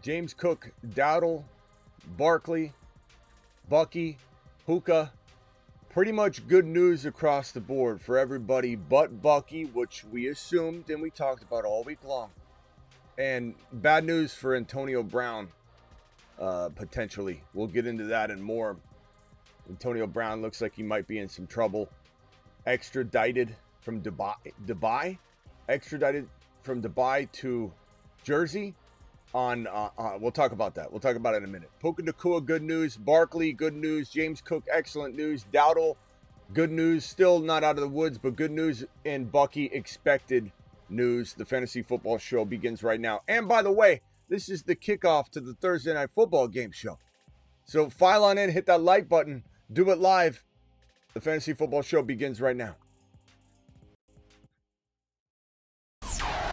James Cook, Dowdle, Barkley, Bucky, Puka. Pretty much good news across the board for everybody but Bucky, which we assumed and we talked about all week long. And bad news for Antonio Brown, potentially. We'll get into that and more. Antonio Brown looks like he might be in some trouble. Extradited from Dubai? Extradited from Dubai to Jersey. We'll talk about that. We'll talk about it in a minute. Puka Nacua, good news. Barkley, good news. James Cook, excellent news. Dowdle, good news. Still not out of the woods, but good news. And Bucky, expected news. The Fantasy Football Show begins right now. And by the way, this is the kickoff to the Thursday Night Football game show. So file on in, hit that like button, do it live. The Fantasy Football Show begins right now.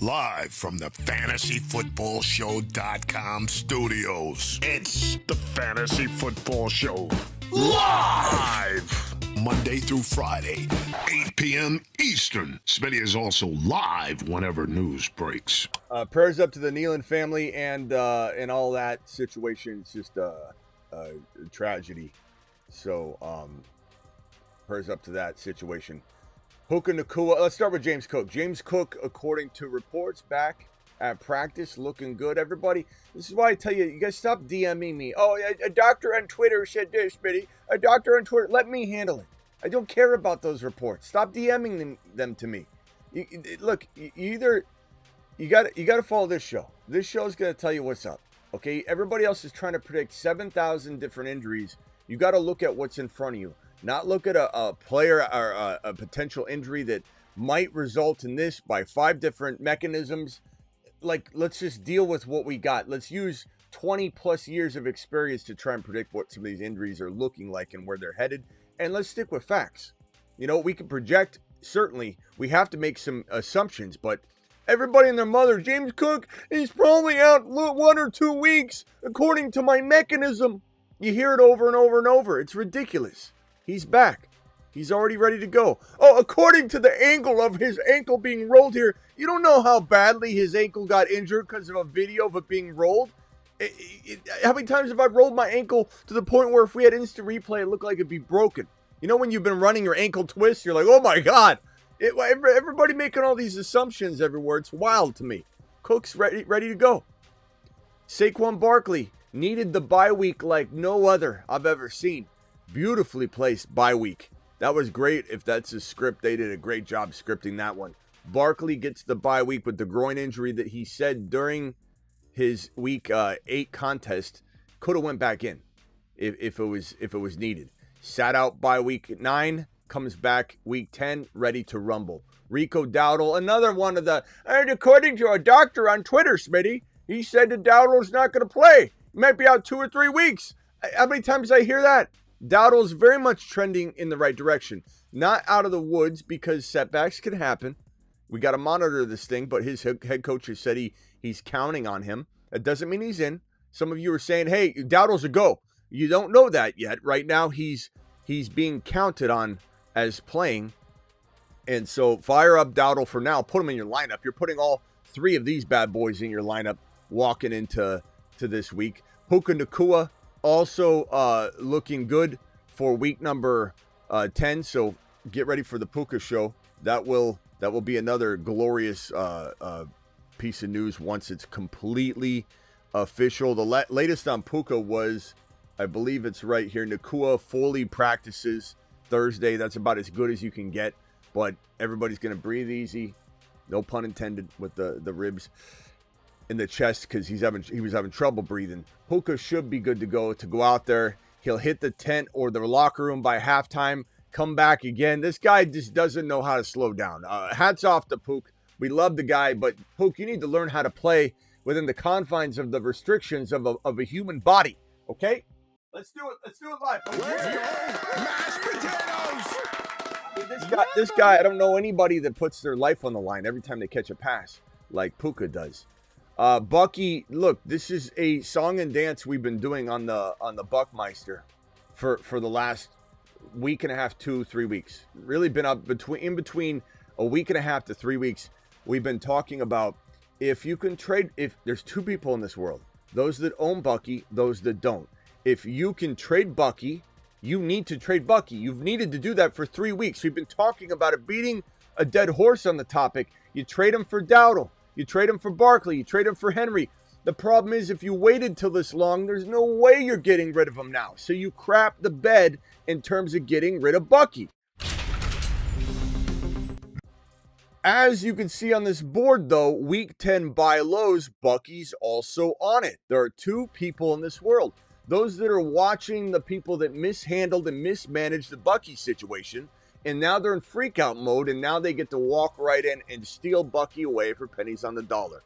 Live from the FantasyFootballShow.com studios. It's the Fantasy Football Show. Live! Monday through Friday, 8 p.m. Eastern. Smitty is also live whenever news breaks. Prayers up to the Nealon family and all that situation. It's just a tragedy. So, prayers up to that situation. Puka Nacua. Let's start with James Cook. James Cook, according to reports, back at practice, looking good. Everybody, this is why I tell you, you guys stop DMing me. Oh, a doctor on Twitter said this, Smitty. A doctor on Twitter. Let me handle it. I don't care about those reports. Stop DMing them to me. Look, you got to follow this show. This show is going to tell you what's up. Okay, everybody else is trying to predict 7,000 different injuries. You got to look at what's in front of you. Not look at a player or a potential injury that might result in this by 5 different mechanisms. Like, let's just deal with what we got. Let's use 20 plus years of experience to try and predict what some of these injuries are looking like and where they're headed. And let's stick with facts. You know, we can project. Certainly, we have to make some assumptions, but everybody and their mother, James Cook, he's probably out 1 or 2 weeks, according to my mechanism. You hear it over and over and over. It's ridiculous. He's back. He's already ready to go. Oh, according to the angle of his ankle being rolled here, you don't know how badly his ankle got injured because of a video of it being rolled. How many times have I rolled my ankle to the point where if we had instant replay, it looked like it'd be broken? You know, when you've been running your ankle twist, you're like, oh my God. Everybody making all these assumptions everywhere. It's wild to me. Cook's ready to go. Saquon Barkley needed the bye week like no other I've ever seen. Beautifully placed bye week. That was great. If that's a script, they did a great job scripting that one. Barkley gets the bye week with the groin injury that he said during his week 8 contest could have went back in if it was needed. Sat out by week 9, comes back week 10, ready to rumble. Rico Dowdle, another one of the, and according to a doctor on Twitter, Smitty, he said that Dowdle's not going to play. He might be out 2 or 3 weeks. How many times I hear that? Dowdle's very much trending in the right direction. Not out of the woods because setbacks can happen. We got to monitor this thing, but his head coach has said he's counting on him. That doesn't mean he's in. Some of you are saying, hey, Dowdle's a go. You don't know that yet. Right now, he's being counted on as playing. And so fire up Dowdle for now. Put him in your lineup. You're putting all 3 of these bad boys in your lineup walking into this week. Puka Nacua also looking good for week number 10. So get ready for the Puka show. That will be another glorious piece of news once it's completely official. The latest on Puka was, I believe it's right here, Nacua fully practices Thursday. That's about as good as you can get, but everybody's going to breathe easy. No pun intended with the ribs in the chest because he was having trouble breathing. Puka should be good to go out there. He'll hit the tent or the locker room by halftime, come back again. This guy just doesn't know how to slow down. Hats off to Puka. We love the guy, but Puka, you need to learn how to play within the confines of the restrictions of a human body. Okay? Let's do it. Let's do it live. Mashed potatoes! This guy, I don't know anybody that puts their life on the line every time they catch a pass like Puka does. Bucky, look, this is a song and dance we've been doing on the Buckmeister for the last week and a half, 2-3 weeks. Really been up in between a week and a half to 3 weeks. We've been talking about if you can trade, if there's 2 people in this world those that own Bucky, those that don't. If you can trade Bucky, you need to trade Bucky. You've needed to do that for 3 weeks. We've been talking about it, beating a dead horse on the topic. You trade him for Dowdle. You trade him for Barkley. You trade him for Henry. The problem is if you waited till this long, there's no way you're getting rid of him now. So you crap the bed in terms of getting rid of Bucky. As you can see on this board, though, Week 10 buy lows, Bucky's also on it. There are two people in this world. Those that are watching the people that mishandled and mismanaged the Bucky situation, and now they're in freakout mode, and now they get to walk right in and steal Bucky away for pennies on the dollar.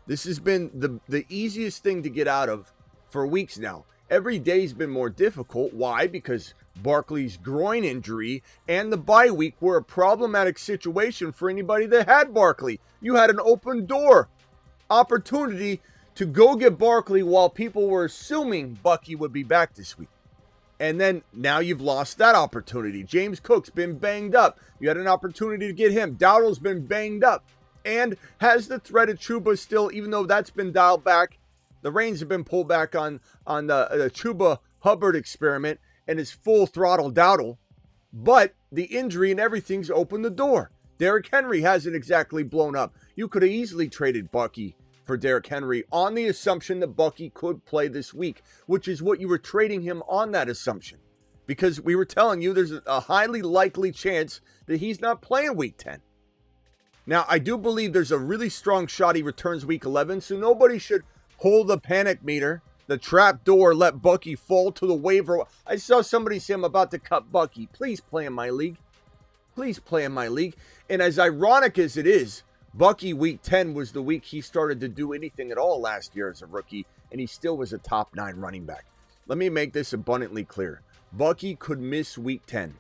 This has been the easiest thing to get out of for weeks now. Every day's been more difficult. Why? Because Barkley's groin injury and the bye week were a problematic situation for anybody that had Barkley. You had an open door opportunity to go get Barkley while people were assuming Bucky would be back this week. And then now you've lost that opportunity. James Cook's been banged up. You had an opportunity to get him. Dowdle's been banged up and has the threat of Chuba still, even though that's been dialed back. The reins have been pulled back on the Chuba Hubbard experiment and his full throttle Dowdle. But the injury and everything's opened the door. Derrick Henry hasn't exactly blown up. You could have easily traded Bucky for Derrick Henry on the assumption that Bucky could play this week, which is what you were trading him on, that assumption. Because we were telling you there's a highly likely chance that he's not playing Week 10. Now, I do believe there's a really strong shot he returns Week 11, so nobody should hold the panic meter, the trap door, let Bucky fall to the waiver. I saw somebody say I'm about to cut Bucky. Please play in my league. Please play in my league. And as ironic as it is, Bucky Week 10 was the week he started to do anything at all last year as a rookie, and he still was a top 9 running back. Let me make this abundantly clear. Bucky could miss Week 10,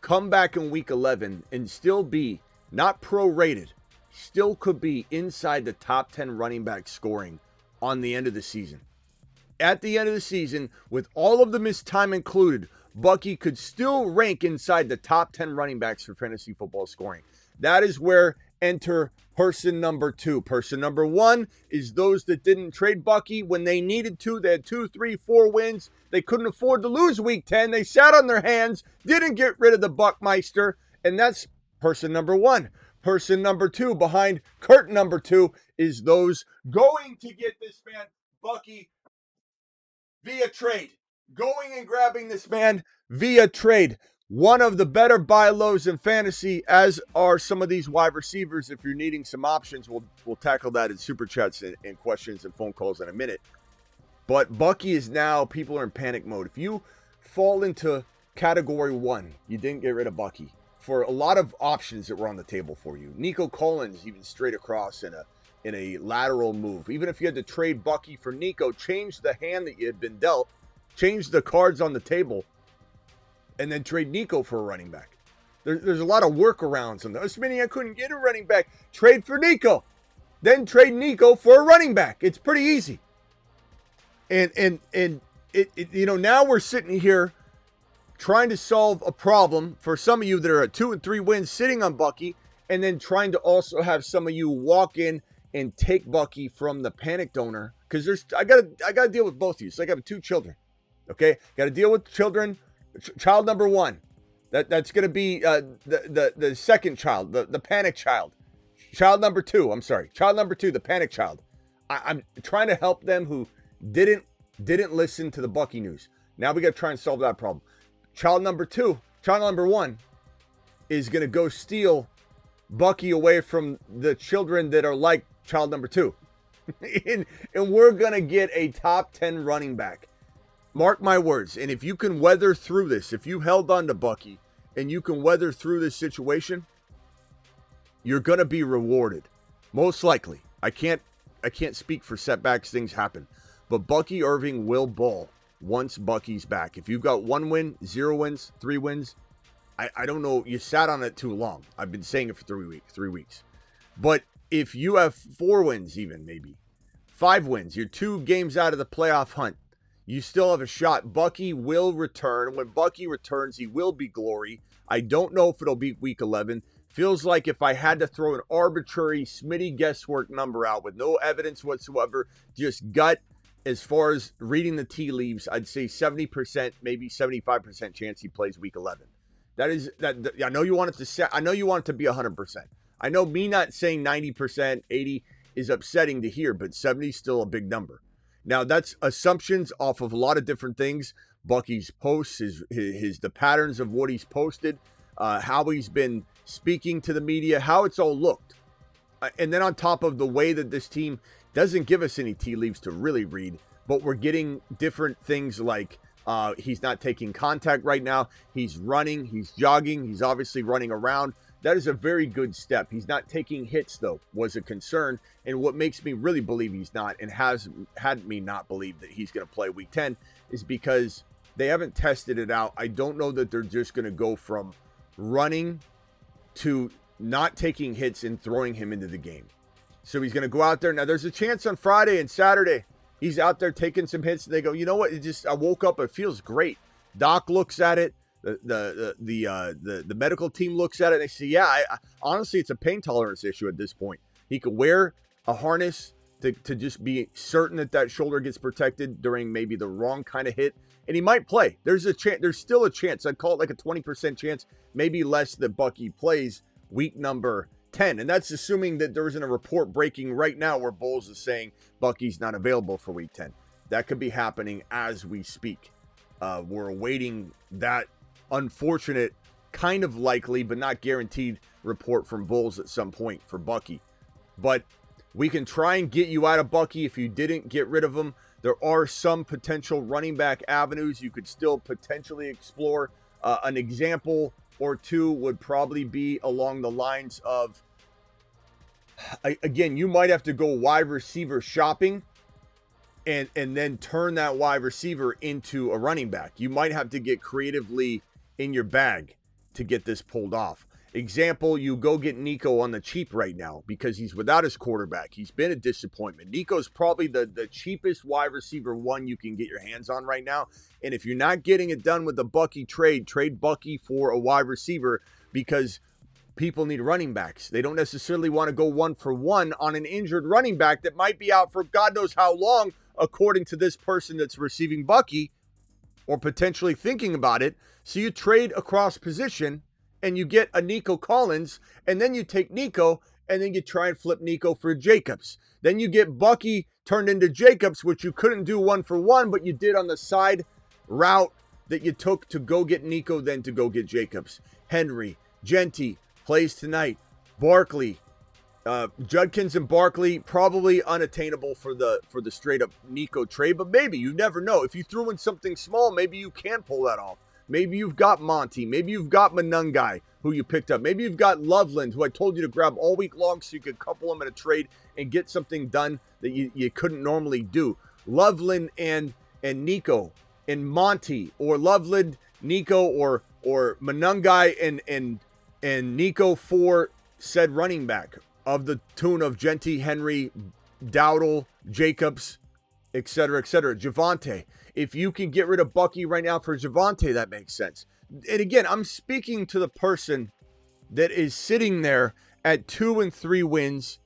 come back in Week 11, and still be not prorated, still could be inside the top 10 running back scoring on the end of the season. At the end of the season, with all of the missed time included, Bucky could still rank inside the top 10 running backs for fantasy football scoring. That is where enter person number 2. Person number 1 is those that didn't trade Bucky when they needed to. They had 2, 3, 4 wins. They couldn't afford to lose Week 10. They sat on their hands, didn't get rid of the Buckmeister, and that's person number 1. Person number 2, behind curtain number 2, is those going to get this man, Bucky, via trade. Going and grabbing this man via trade. One of the better buy lows in fantasy, as are some of these wide receivers. If you're needing some options, we'll tackle that in super chats and questions and phone calls in a minute. But Bucky is now, people are in panic mode. If you fall into category 1, you didn't get rid of Bucky for a lot of options that were on the table for you. Nico Collins even straight across in a lateral move. Even if you had to trade Bucky for Nico, change the hand that you had been dealt, change the cards on the table, and then trade Nico for a running back. There's a lot of workarounds on those. Smitty, I couldn't get a running back. Trade for Nico. Then trade Nico for a running back. It's pretty easy. And it now we're sitting here trying to solve a problem for some of you that are at 2 and 3 wins sitting on Bucky, and then trying to also have some of you walk in and take Bucky from the panic donor. Because I gotta deal with both of you. So I got 2 children. Okay? Gotta deal with children. Child number 1, that's going to be the second child, the panic child. Child number 2, the panic child. I'm trying to help them who didn't listen to the Bucky news. Now we got to try and solve that problem. Child number 1 is going to go steal Bucky away from the children that are like child number 2. and we're going to get a top 10 running back. Mark my words, and if you can weather through this, if you held on to Bucky and you can weather through this situation, you're going to be rewarded. Most likely. I can't speak for setbacks, things happen. But Bucky Irving will ball once Bucky's back. If you've got 1 win, 0 wins, 3 wins, I don't know, you sat on it too long. I've been saying it for 3 weeks. But if you have 4 wins even, maybe 5 wins, you're 2 games out of the playoff hunt, you still have a shot. Bucky will return. When Bucky returns, he will be glory. I don't know if it'll be Week 11. Feels like if I had to throw an arbitrary Smitty guesswork number out with no evidence whatsoever, just gut, as far as reading the tea leaves, I'd say 70%, maybe 75% chance he plays week 11. That is that. I know you want it to set. I know you want it to be 100%. I know me not saying 90%, 80 is upsetting to hear, but 70 is still a big number. Now that's assumptions off of a lot of different things. Bucky's posts, the patterns of what he's posted, how he's been speaking to the media, how it's all looked. And then on top of the way that this team doesn't give us any tea leaves to really read, but we're getting different things like he's not taking contact right now. He's running, he's jogging, he's obviously running around. That is a very good step. He's not taking hits, though, was a concern. And what makes me really believe he's not, and has had me not believe that he's going to play week 10, is because they haven't tested it out. I don't know that they're just going to go from running to not taking hits and throwing him into the game. So he's going to go out there. Now, there's a chance on Friday and Saturday he's out there taking some hits. And they go, you know what? I woke up. It feels great. Doc looks at it. The medical team looks at it. And they say, yeah, honestly, it's a pain tolerance issue at this point. He could wear a harness to just be certain that shoulder gets protected during maybe the wrong kind of hit. And he might play. There's a chance. There's still a chance. I'd call it like a 20% chance, maybe less, that Bucky plays week number 10. And that's assuming that there isn't a report breaking right now where Bowles is saying Bucky's not available for week 10. That could be happening as we speak. We're awaiting that unfortunate, kind of likely, but not guaranteed report from Bowles at some point for Bucky. But we can try and get you out of Bucky if you didn't get rid of him. There are some potential running back avenues you could still potentially explore. An example or two would probably be along the lines of, again, you might have to go wide receiver shopping and then turn that wide receiver into a running back. You might have to get creatively in your bag to get this pulled off. Example, you go get Nico on the cheap right now because he's without his quarterback. He's been a disappointment. Nico's probably the cheapest wide receiver one you can get your hands on right now. And if you're not getting it done with the Bucky trade Bucky for a wide receiver, because people need running backs. They don't necessarily want to go 1-for-1 on an injured running back that might be out for God knows how long, according to this person that's receiving Bucky, or potentially thinking about it. So you trade across position and you get a Nico Collins, and then you take Nico and then you try and flip Nico for Jacobs. Then you get Bucky turned into Jacobs, which you couldn't do 1-for-1, but you did on the side route that you took to go get Nico, then to go get Jacobs. Henry, Genty plays tonight. Barkley, Judkins and Barkley probably unattainable for the straight up Nico trade, but maybe, you never know. If you threw in something small, maybe you can pull that off. Maybe you've got Monty. Maybe you've got Manungai, who you picked up. Maybe you've got Loveland, who I told you to grab all week long so you could couple them in a trade and get something done that you couldn't normally do. Loveland and Nico and Monty, or Loveland, Nico, or Manungai and Nico for said running back of the tune of Genty, Henry, Dowdle, Jacobs, etc., etc. Javonte. If you can get rid of Bucky right now for Javonte, that makes sense. And again, I'm speaking to the person that is sitting there at 2 and 3 wins,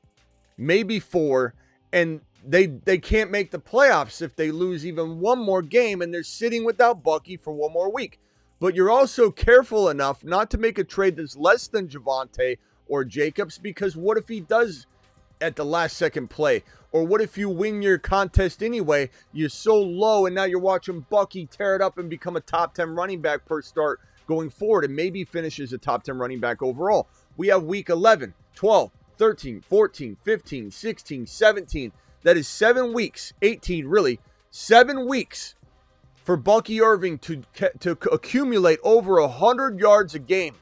maybe 4, and they can't make the playoffs if they lose even one more game, and they're sitting without Bucky for one more week. But you're also careful enough not to make a trade that's less than Javonte or Jacobs, because what if he does at the last second play? Or what if you win your contest anyway, you're so low, and now you're watching Bucky tear it up and become a top 10 running back per start going forward, and maybe finishes a top 10 running back overall. We have week 11, 12, 13, 14, 15, 16, 17. That is 7 weeks, 18 really, 7 weeks for Bucky Irving to accumulate over 100 yards a game,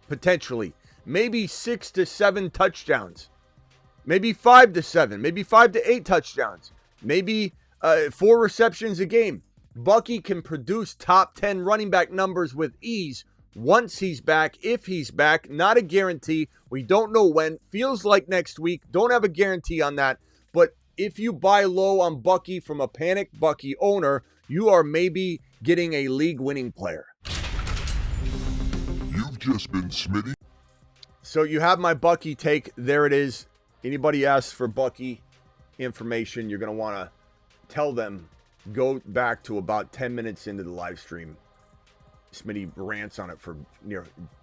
potentially. Maybe 6 to 7 touchdowns. Maybe 5 to 7, maybe 5 to 8 touchdowns, maybe 4 receptions a game. Bucky can produce top 10 running back numbers with ease once he's back, if he's back. Not a guarantee. We don't know when. Feels like next week. Don't have a guarantee on that. But if you buy low on Bucky from a panicked Bucky owner, you are maybe getting a league-winning player. You've just been Smitty. So you have my Bucky take. There it is. Anybody asks for Bucky information, you're going to want to tell them, go back to about 10 minutes into the live stream. Smitty rants on it for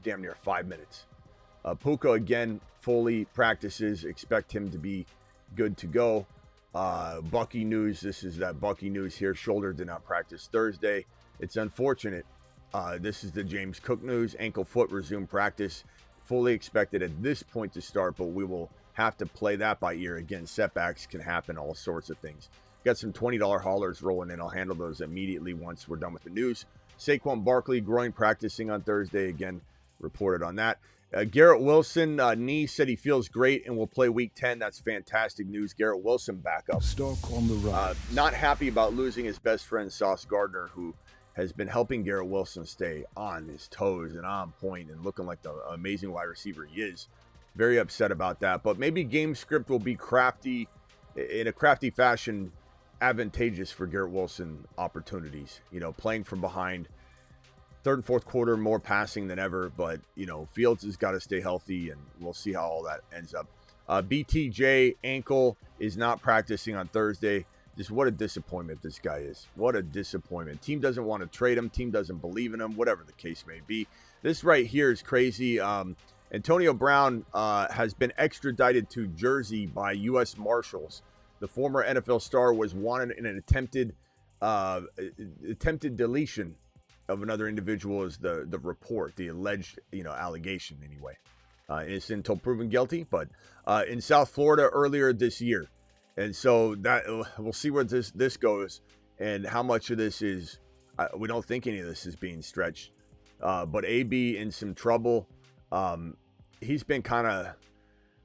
damn near 5 minutes. Puka, again, fully practices. Expect him to be good to go. Bucky news. This is that Bucky news here. Shoulder did not practice Thursday. It's unfortunate. This is the James Cook news. Ankle foot resumed practice. Fully expected at this point to start, but we will have to play that by ear. Again, setbacks can happen, all sorts of things. Got some $20 haulers rolling in. I'll handle those immediately once we're done with the news. Saquon Barkley, groin practicing on Thursday. Again, reported on that. Garrett Wilson, knee, said he feels great and will play week 10. That's fantastic news. Garrett Wilson back up. Stock on the rise. Not happy about losing his best friend, Sauce Gardner, who has been helping Garrett Wilson stay on his toes and on point and looking like the amazing wide receiver he is. Very upset about that. But maybe game script will be crafty, in a crafty fashion, advantageous for Garrett Wilson opportunities. You know, playing from behind. Third and fourth quarter, more passing than ever. But, you know, Fields has got to stay healthy, and we'll see how all that ends up. BTJ, ankle, is not practicing on Thursday. Just what a disappointment this guy is. What a disappointment. Team doesn't want to trade him. Team doesn't believe in him, whatever the case may be. This right here is crazy. Antonio Brown has been extradited to Jersey by U.S. Marshals. The former NFL star was wanted in an attempted deletion of another individual, is the report, the alleged allegation anyway. Innocent until proven guilty, but in South Florida earlier this year. And so that we'll see where this goes and how much of this is. We don't think any of this is being stretched. But AB in some trouble. He's been kind of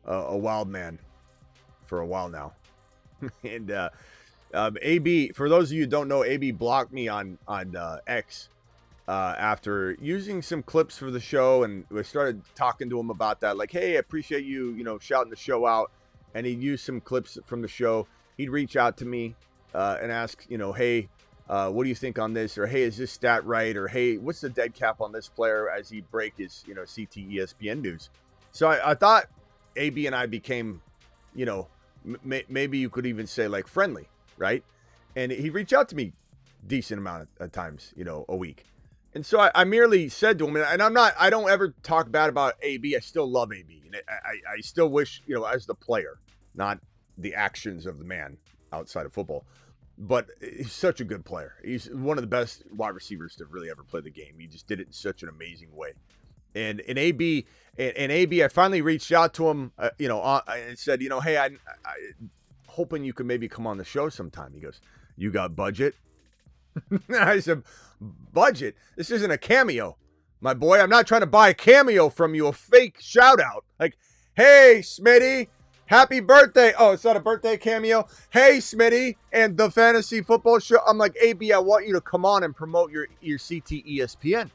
a wild man for a while now. And AB, for those of you who don't know, AB blocked me on X after using some clips for the show, and we started talking to him about that. Like, hey, I appreciate you, shouting the show out. And he'd use some clips from the show. He'd reach out to me and ask, hey, what do you think on this? Or, hey, is this stat right? Or, hey, what's the dead cap on this player, as he'd break his, CT ESPN news. So I thought AB and I became, maybe you could even say like friendly, right? And he'd reach out to me decent amount of times, a week. And so I merely said to him, and I don't ever talk bad about AB. I still love AB. And I still wish, as the player, not the actions of the man outside of football, but he's such a good player. He's one of the best wide receivers to really ever play the game. He just did it in such an amazing way. And AB, I finally reached out to him, and said, hey, I hoping you could maybe come on the show sometime. He goes, you got budget? I said, budget? This isn't a cameo, my boy. I'm not trying to buy a cameo from you, a fake shout out. Like, hey, Smitty, happy birthday. Oh, it's not a birthday cameo. Hey, Smitty and the Fantasy Football Show. I'm like, AB, I want you to come on and promote your CT ESPN.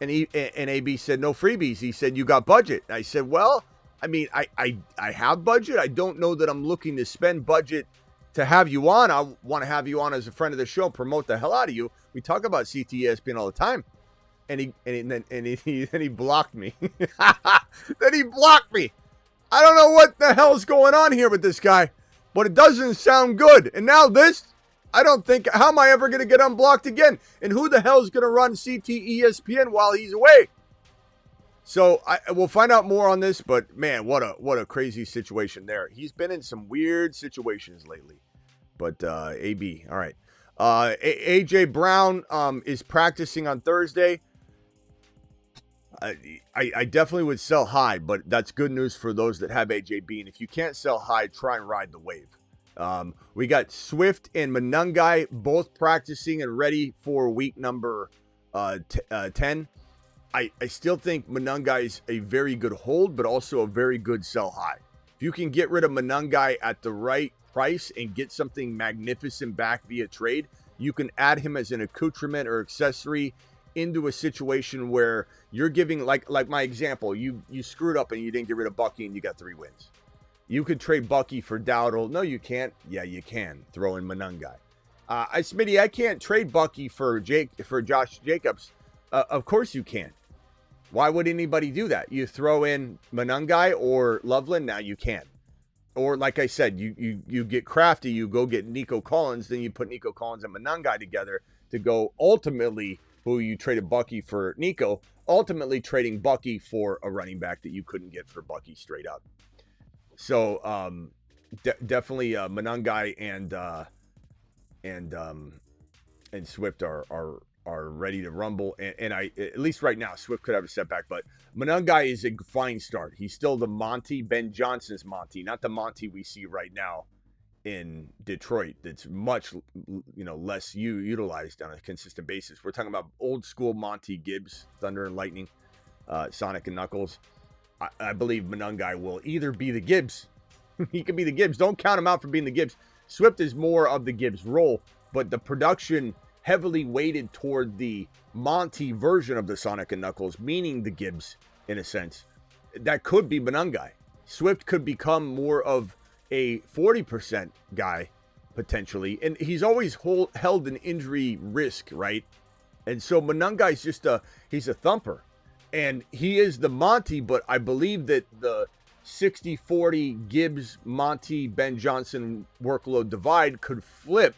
And AB said, no freebies. He said, you got budget. I said, well, I mean, I have budget. I don't know that I'm looking to spend budget to have you on. I want to have you on as a friend of the show, promote the hell out of you. We talk about CT ESPN all the time. And he blocked me. Then he blocked me. I don't know what the hell's going on here with this guy, but it doesn't sound good. And now this, I don't think, how am I ever going to get unblocked again? And who the hell is going to run CT ESPN while he's away? So we'll find out more on this, but man, what a crazy situation there. He's been in some weird situations lately. But AB, all right. AJ Brown is practicing on Thursday. I definitely would sell high, but that's good news for those that have AJB. And if you can't sell high, try and ride the wave. We got Swift and Manungai both practicing and ready for week number 10. I still think Manungai is a very good hold, but also a very good sell high. If you can get rid of Manungai at the right price and get something magnificent back via trade, you can add him as an accoutrement or accessory into a situation where you're giving, like my example, you screwed up and you didn't get rid of Bucky and you got 3 wins. You could trade Bucky for Dowdle. No, you can't. Yeah, you can. Throw in Manungai. Smitty, I can't trade Bucky for Josh Jacobs. Of course you can. Why would anybody do that? You throw in Manungai or Loveland, now you can. or like I said, you get crafty, you go get Nico Collins, then you put Nico Collins and Monangai together to go ultimately, who you traded Bucky for Nico, ultimately trading Bucky for a running back that you couldn't get for Bucky straight up. So definitely Monangai and Swift are ready to rumble, and I, at least right now, Swift could have a setback, but Monangai is a fine start. He's still the Monty, Ben Johnson's Monty, not the Monty we see right now in Detroit. That's much less utilized on a consistent basis. We're talking about old school Monty Gibbs, Thunder and Lightning, Sonic and Knuckles. I believe Monangai will either be the Gibbs. He could be the Gibbs. Don't count him out for being the Gibbs. Swift is more of the Gibbs role, but the production heavily weighted toward the Monty version of the Sonic and Knuckles, meaning the Gibbs in a sense. That could be Monangai. Swift could become more of a 40% guy potentially, and he's always held an injury risk, right? And so Monangai's just he's a thumper, and he is the Monty, but I believe that the 60-40 Gibbs, Monty, Ben Johnson workload divide could flip.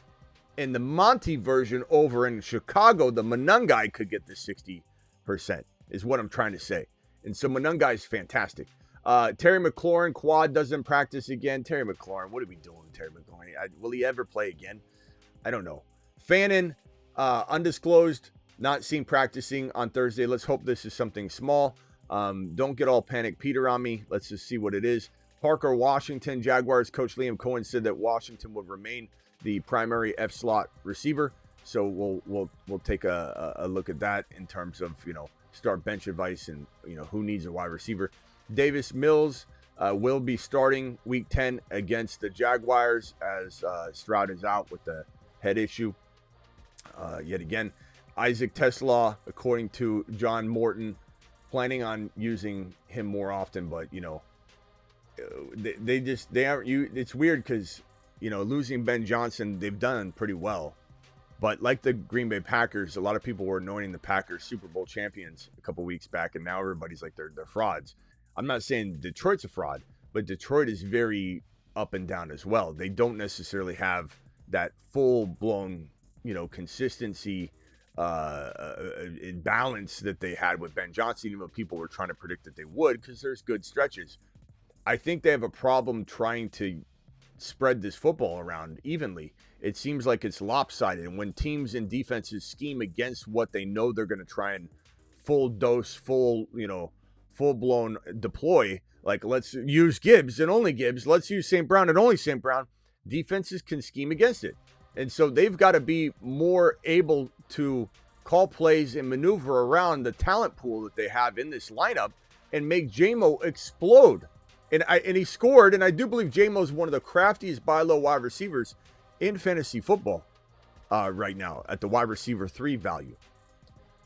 In the Monty version over in Chicago, the Monangai could get the 60%, is what I'm trying to say. And so Monangai is fantastic. Terry McLaurin, quad, doesn't practice again. Terry McLaurin, what are we doing with Terry McLaurin? Will he ever play again? I don't know. Fannin, undisclosed, not seen practicing on Thursday. Let's hope this is something small. Don't get all panic Peter on me. Let's just see what it is. Parker Washington, Jaguars coach Liam Cohen said that Washington would remain the primary F slot receiver. So we'll take a look at that in terms of, start bench advice and, who needs a wide receiver. Davis Mills will be starting week 10 against the Jaguars as Stroud is out with the head issue yet again. Isaac Tesla, according to John Morton, planning on using him more often, but, they aren't. It's weird because, losing Ben Johnson, they've done pretty well. But like the Green Bay Packers, a lot of people were anointing the Packers Super Bowl champions a couple weeks back, and now everybody's like they're frauds. I'm not saying Detroit's a fraud, but Detroit is very up and down as well. They don't necessarily have that full-blown, consistency in balance that they had with Ben Johnson, even though people were trying to predict that they would, because there's good stretches. I think they have a problem trying to spread this football around evenly. It seems like it's lopsided, and when teams and defenses scheme against what they know they're going to try and full-blown deploy, like let's use Gibbs and only Gibbs, let's use St. Brown and only St. Brown, defenses can scheme against it. And so they've got to be more able to call plays and maneuver around the talent pool that they have in this lineup and make J-Mo explode. And he scored, and I do believe J-Mo is one of the craftiest buy low wide receivers in fantasy football right now at the wide receiver 3 value.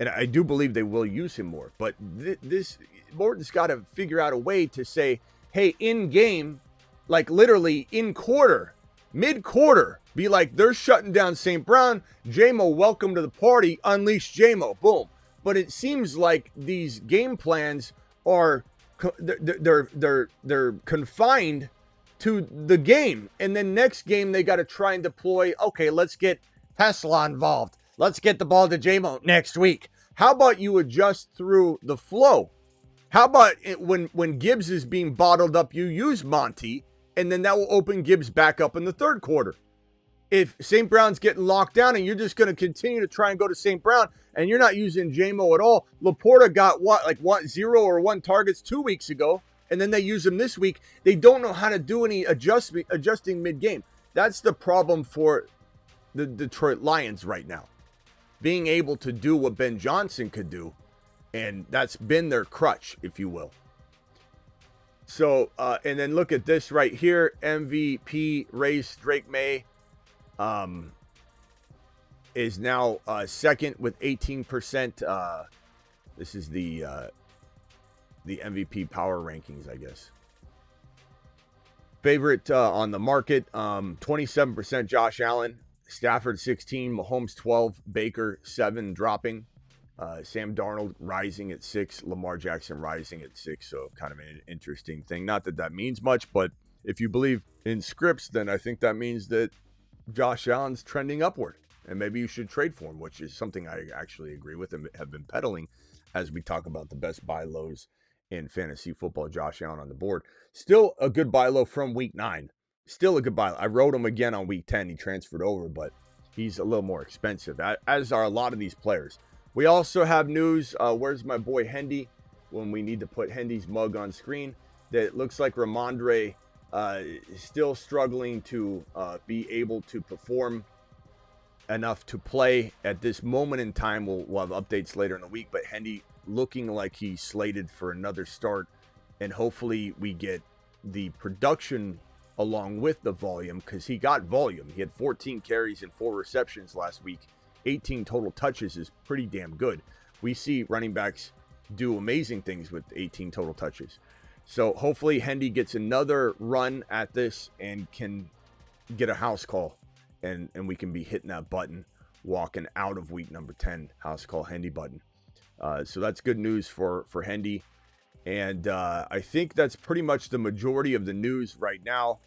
And I do believe they will use him more. But this Morton's got to figure out a way to say, hey, in game, like literally in quarter, mid-quarter, be like, they're shutting down St. Brown. J-Mo, welcome to the party. Unleash J-Mo. Boom. But it seems like these game plans are they're confined to the game, and then next game they got to try and deploy. Okay, let's get Tesla involved. Let's get the ball to J-Mo next week. How about you adjust through the flow? How about when Gibbs is being bottled up, you use Monty, and then that will open Gibbs back up in the third quarter. If St. Brown's getting locked down and you're just going to continue to try and go to St. Brown and you're not using J-Mo at all, Laporta got 0 or 1 targets 2 weeks ago, and then they use him this week. They don't know how to do any adjusting mid-game. That's the problem for the Detroit Lions right now. Being able to do what Ben Johnson could do, and that's been their crutch, if you will. So, and then look at this right here. MVP race, Drake May is now second with 18%. This is the MVP power rankings, I guess. Favorite on the market, 27% Josh Allen, Stafford 16, Mahomes 12, Baker 7 dropping, Sam Darnold rising at 6, Lamar Jackson rising at 6. So kind of an interesting thing. Not that that means much, but if you believe in scripts, then I think that means that Josh Allen's trending upward, and maybe you should trade for him, which is something I actually agree with and have been peddling as we talk about the best buy lows in fantasy football. Josh Allen on the board. Still a good buy low from week 9. Still a good buy low. I rode him again on week 10. He transferred over, but he's a little more expensive, as are a lot of these players. We also have news. Where's my boy Hendy? When we need to put Hendy's mug on screen. That it looks like Ramondre is still struggling to be able to perform enough to play at this moment in time. We'll have updates later in the week, but Hendy looking like he's slated for another start, and hopefully we get the production along with the volume, because he got volume. He had 14 carries and 4 receptions last week. 18 total touches is pretty damn good. We see running backs do amazing things with 18 total touches. So hopefully Hendy gets another run at this and can get a house call, and we can be hitting that button walking out of week number 10, house call Hendy button. So that's good news for Hendy. And I think that's pretty much the majority of the news right now.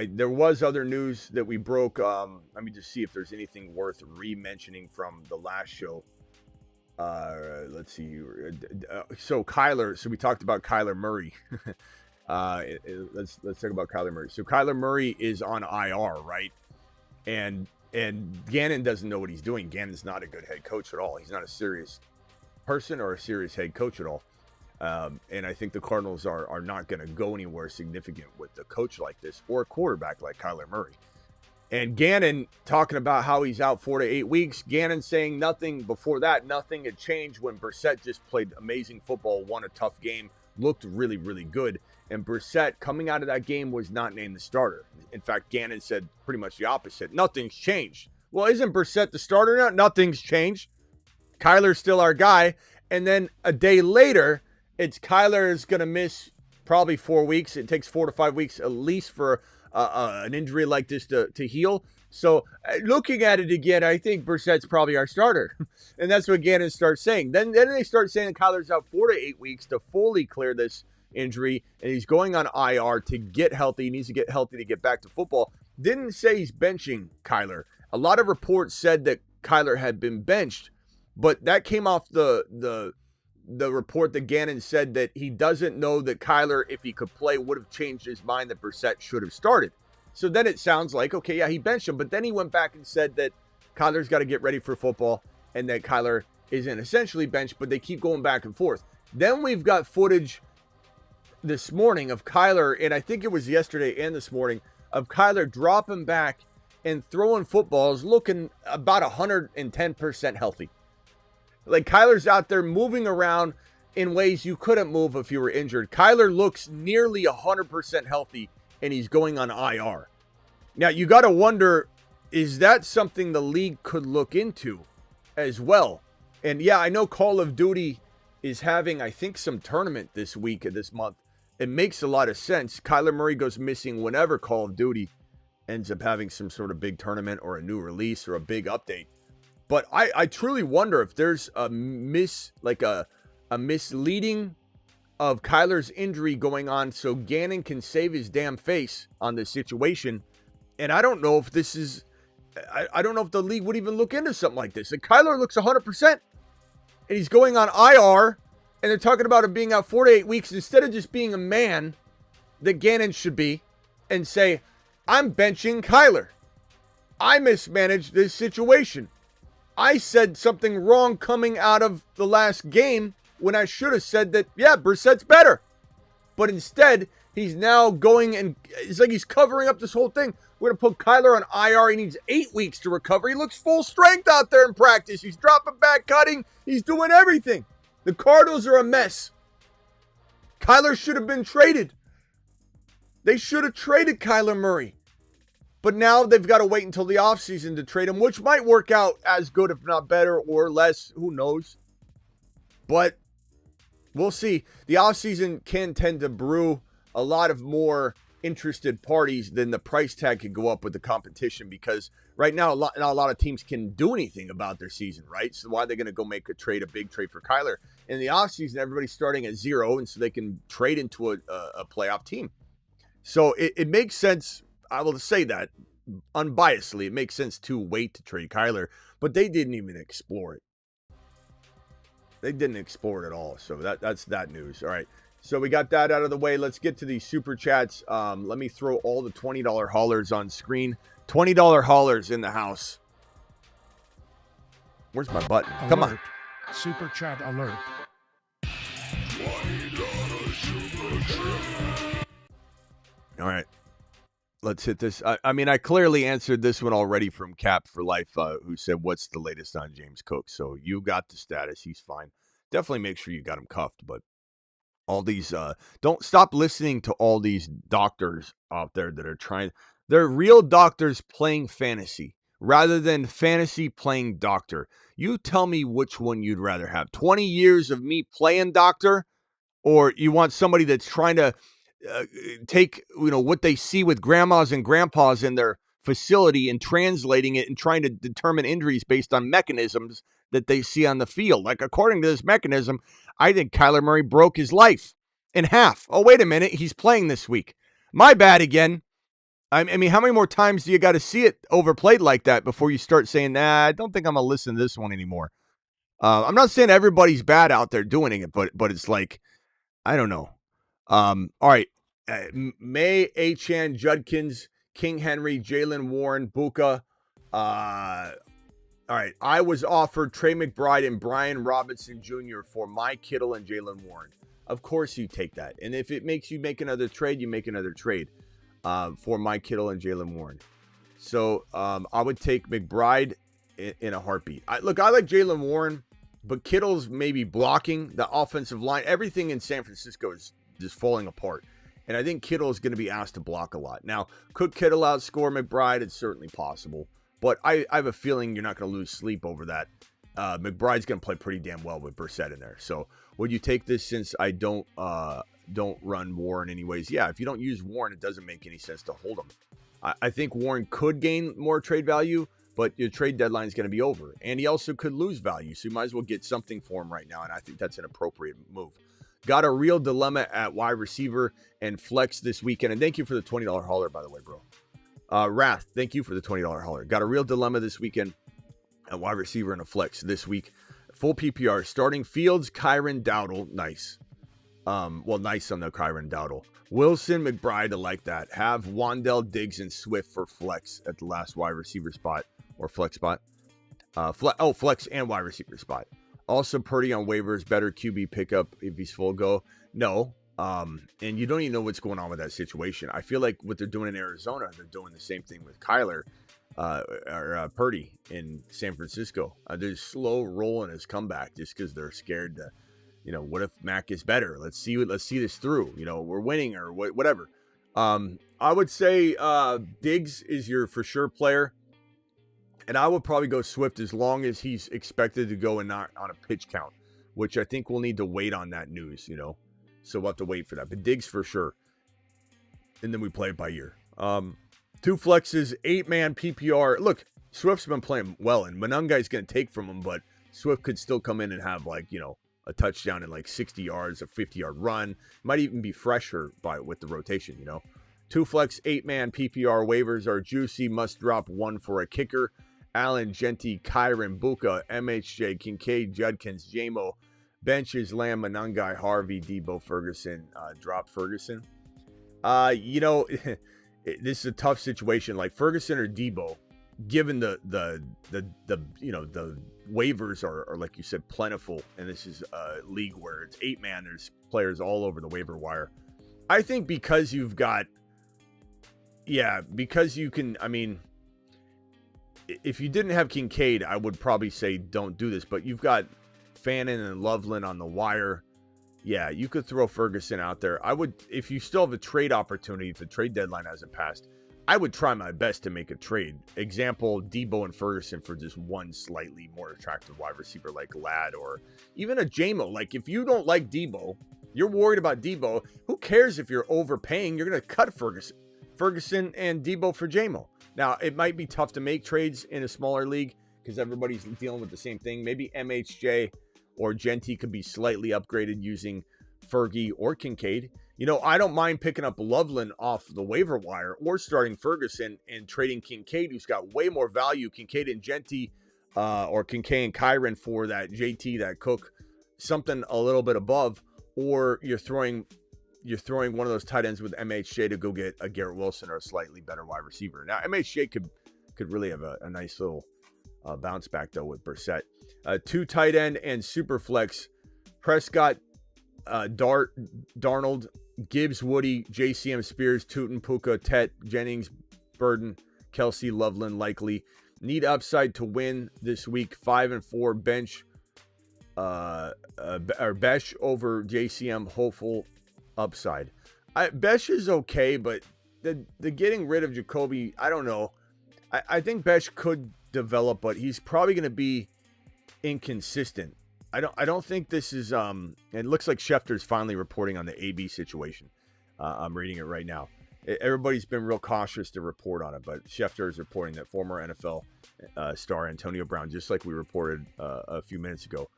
There was other news that we broke. Let me just see if there's anything worth re-mentioning from the last show. Let's see. So we talked about Kyler Murray. Let's talk about Kyler Murray. So Kyler Murray is on IR, right? And Gannon doesn't know what he's doing. Gannon's not a good head coach at all. He's not a serious person or a serious head coach at all. And I think the Cardinals are not going to go anywhere significant with a coach like this or a quarterback like Kyler Murray. And Gannon talking about how he's out 4 to 8 weeks. Gannon saying nothing before that. Nothing had changed when Brissett just played amazing football, won a tough game, looked really, really good. And Brissett, coming out of that game, was not named the starter. In fact, Gannon said pretty much the opposite. Nothing's changed. Well, isn't Brissett the starter now? Nothing's changed. Kyler's still our guy. And then a day later, it's Kyler's going to miss probably 4 weeks. It takes 4 to 5 weeks at least for an injury like this to heal. So looking at it again, I think Brissett's probably our starter. And that's what Gannon starts saying. Then they start saying Kyler's out 4 to 8 weeks to fully clear this injury. And he's going on IR to get healthy. He needs to get healthy to get back to football. Didn't say he's benching Kyler. A lot of reports said that Kyler had been benched. But that came off the report that Gannon said that he doesn't know that Kyler, if he could play, would have changed his mind that Brissett should have started. So then it sounds like, okay, yeah, he benched him. But then he went back and said that Kyler's got to get ready for football and that Kyler isn't essentially benched, but they keep going back and forth. Then we've got footage this morning of Kyler, and I think it was yesterday and this morning, of Kyler dropping back and throwing footballs looking about 110% healthy. Like, Kyler's out there moving around in ways you couldn't move if you were injured. Kyler looks nearly 100% healthy, and he's going on IR. Now, you got to wonder, is that something the league could look into as well? And yeah, I know Call of Duty is having, I think, some tournament this week or this month. It makes a lot of sense. Kyler Murray goes missing whenever Call of Duty ends up having some sort of big tournament or a new release or a big update. But I truly wonder if there's a misleading of Kyler's injury going on so Gannon can save his damn face on this situation. And I don't know if this is, I don't know if the league would even look into something like this. Like, Kyler looks 100% and he's going on IR, and they're talking about him being out 4 to 8 weeks instead of just being a man that Gannon should be and say, I'm benching Kyler. I mismanaged this situation. I said something wrong coming out of the last game when I should have said that, yeah, Brissett's better. But instead, he's now going and it's like he's covering up this whole thing. We're going to put Kyler on IR. He needs 8 weeks to recover. He looks full strength out there in practice. He's dropping back, cutting. He's doing everything. The Cardinals are a mess. Kyler should have been traded. They should have traded Kyler Murray. But now they've got to wait until the offseason to trade him, which might work out as good, if not better, or less. Who knows? But we'll see. The offseason can tend to brew a lot of more interested parties than the price tag could go up with the competition, because right now, not a lot of teams can do anything about their season, right? So why are they going to go make a big trade for Kyler? In the offseason, everybody's starting at 0, and so they can trade into a playoff team. So it makes sense. I will say that unbiasedly, it makes sense to wait to trade Kyler, but they didn't even explore it. They didn't explore it at all. So that's that news. All right. So we got that out of the way. Let's get to these super chats. Let me throw all the $20 haulers on screen. $20 haulers in the house. Where's my button? Alert. Come on. Super chat alert. All right. Let's hit this. I mean, I clearly answered this one already from Cap for Life, who said, what's the latest on James Cook? So you got the status. He's fine. Definitely make sure you got him cuffed. But all these, don't stop listening to all these doctors out there that are trying. They're real doctors playing fantasy rather than fantasy playing doctor. You tell me which one you'd rather have. 20 years of me playing doctor, or you want somebody that's trying to take, what they see with grandmas and grandpas in their facility and translating it and trying to determine injuries based on mechanisms that they see on the field. Like, according to this mechanism, I think Kyler Murray broke his life in half. Oh, wait a minute. He's playing this week. My bad again. I mean, how many more times do you got to see it overplayed like that before you start saying, nah, I don't think I'm going to listen to this one anymore? I'm not saying everybody's bad out there doing it, but it's like, I don't know. All right. May, Achan, Judkins, King Henry, Jalen Warren, Buka. All right. I was offered Trey McBride and Brian Robinson Jr. for my Kittle and Jalen Warren. Of course you take that. And if it makes you make another trade, you make another trade for my Kittle and Jalen Warren. So I would take McBride in a heartbeat. I like Jalen Warren, but Kittle's maybe blocking the offensive line. Everything in San Francisco is just falling apart. And I think Kittle is going to be asked to block a lot. Now, could Kittle outscore McBride? It's certainly possible. But I have a feeling you're not going to lose sleep over that. McBride's going to play pretty damn well with Brissett in there. So would you take this since I don't run Warren anyways? Yeah, if you don't use Warren, it doesn't make any sense to hold him. I think Warren could gain more trade value, but your trade deadline is going to be over. And he also could lose value. So you might as well get something for him right now. And I think that's an appropriate move. Got a real dilemma at wide receiver and flex this weekend. And thank you for the $20 hauler, by the way, bro. Wrath, thank you for the $20 hauler. Got a real dilemma this weekend at wide receiver and a flex this week. Full PPR, starting Fields, Kyron, Dowdle. Nice. Nice on the Kyron, Dowdle. Wilson, McBride, I like that. Have Wandell, Diggs, and Swift for flex at the last wide receiver spot or flex spot. Flex and wide receiver spot. Also, Purdy on waivers, better QB pickup if he's full go. No. And you don't even know what's going on with that situation. I feel like what they're doing in Arizona, they're doing the same thing with Kyler or Purdy in San Francisco. They're slow rolling his comeback just because they're scared to, what if Mac is better? Let's see this through. We're winning or whatever. I would say Diggs is your for sure player. And I would probably go Swift as long as he's expected to go and not on a pitch count, which I think we'll need to wait on that news, So we'll have to wait for that. But Diggs for sure. And then we play it by ear. 2 flexes, 8-man PPR. Look, Swift's been playing well, and Monungai's going to take from him, but Swift could still come in and have, a touchdown in 60 yards, a 50-yard run. Might even be fresher with the rotation, 2 flex, 8-man PPR waivers are juicy. Must drop 1 for a kicker. Allen, Genty, Kyron, Buka, MHJ, Kincaid, Judkins, Jamo, benches, Lamb, Monungai, Harvey, Debo, Ferguson, drop Ferguson. This is a tough situation. Like Ferguson or Debo, given the waivers are like you said, plentiful, and this is a league where it's 8-man, there's players all over the waiver wire. I think because you can, if you didn't have Kincaid, I would probably say don't do this, but you've got Fannin and Loveland on the wire. Yeah, you could throw Ferguson out there. I would, if you still have a trade opportunity, if the trade deadline hasn't passed, I would try my best to make a trade. Example, Debo and Ferguson for just one slightly more attractive wide receiver like Ladd or even a Jamo. Like, if you don't like Debo, you're worried about Debo, who cares if you're overpaying? You're going to cut Ferguson and Debo for Jamo. Now, it might be tough to make trades in a smaller league because everybody's dealing with the same thing. Maybe MHJ or Genty could be slightly upgraded using Fergie or Kincaid. You know, I don't mind picking up Loveland off the waiver wire or starting Ferguson and trading Kincaid, who's got way more value. Kincaid and Genty, or Kincaid and Kyron for that JT, that Cook, something a little bit above, or you're throwing one of those tight ends with MHJ to go get a Garrett Wilson or a slightly better wide receiver. Now, MHJ could really have a nice little bounce back, though, with Brissett. 2 tight end and super flex, Prescott, Darnold, Gibbs, Woody, JCM, Spears, Tootin, Puka, Tet, Jennings, Burden, Kelsey, Loveland, likely. Need upside to win this week. 5-4 bench, or Besh over JCM, hopeful upside. Besh is okay, but the getting rid of Jacoby, I don't know. I think Besh could develop, but he's probably going to be inconsistent. I don't think this is it looks like Schefter's finally reporting on the AB situation. I'm reading it right now. Everybody's been real cautious to report on it, but Schefter is reporting that former NFL star Antonio Brown, just like we reported a few minutes ago,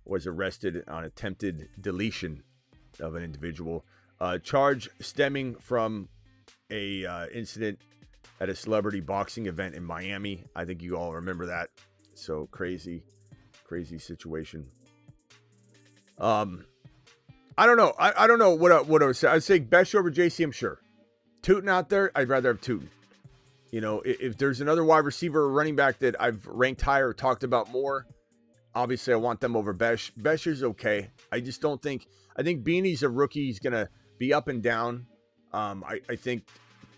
was arrested on attempted deletion of an individual. Charge stemming from a incident at a celebrity boxing event in Miami. I think you all remember that. So crazy situation. I don't know. I don't know what I would say. I'd say Besh over JCM, sure. Tootin out there, I'd rather have Tootin. You know, if there's another wide receiver or running back that I've ranked higher or talked about more, obviously I want them over Besh. Besh is okay. I just don't think, I think Beanie's a rookie. He's going to be up and down. I think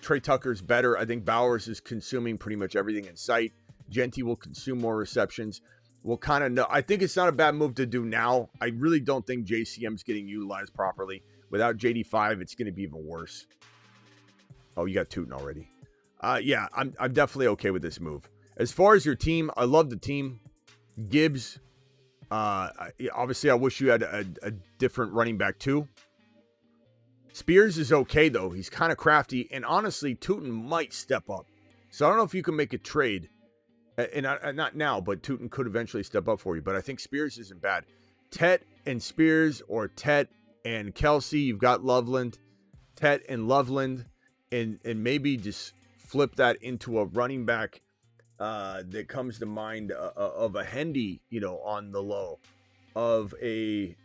Trey Tucker's better. I think Bowers is consuming pretty much everything in sight. Genty will consume more receptions. We'll kind of know. I think it's not a bad move to do now. I really don't think JCM's getting utilized properly. Without JD5, it's going to be even worse. Oh, you got Tootin already. Yeah, I'm definitely okay with this move. As far as your team, I love the team. Gibbs, obviously I wish you had a different running back too. Spears is okay, though. He's kind of crafty. And honestly, Tootin might step up. So I don't know if you can make a trade. And not now, but Tootin could eventually step up for you. But I think Spears isn't bad. Tet and Spears, or Tet and Kelsey. You've got Loveland. Tet and Loveland. And maybe just flip that into a running back that comes to mind of a Hendy, you know, on the low. Of a...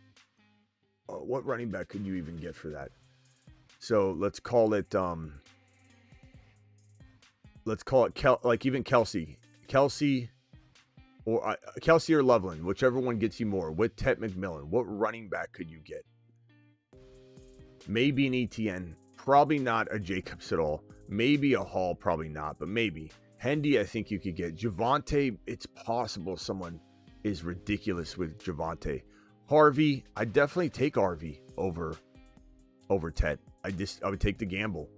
what running back could you even get for that? So let's call it... even Kelsey. Kelsey or Loveland, whichever one gets you more. With Tet McMillan, what running back could you get? Maybe an ETN, probably not a Jacobs at all. Maybe a Hall, probably not, but maybe. Hendy, I think you could get. Javonte, it's possible someone is ridiculous with Javonte. Harvey, I definitely take Harvey over Tet. I would take the gamble.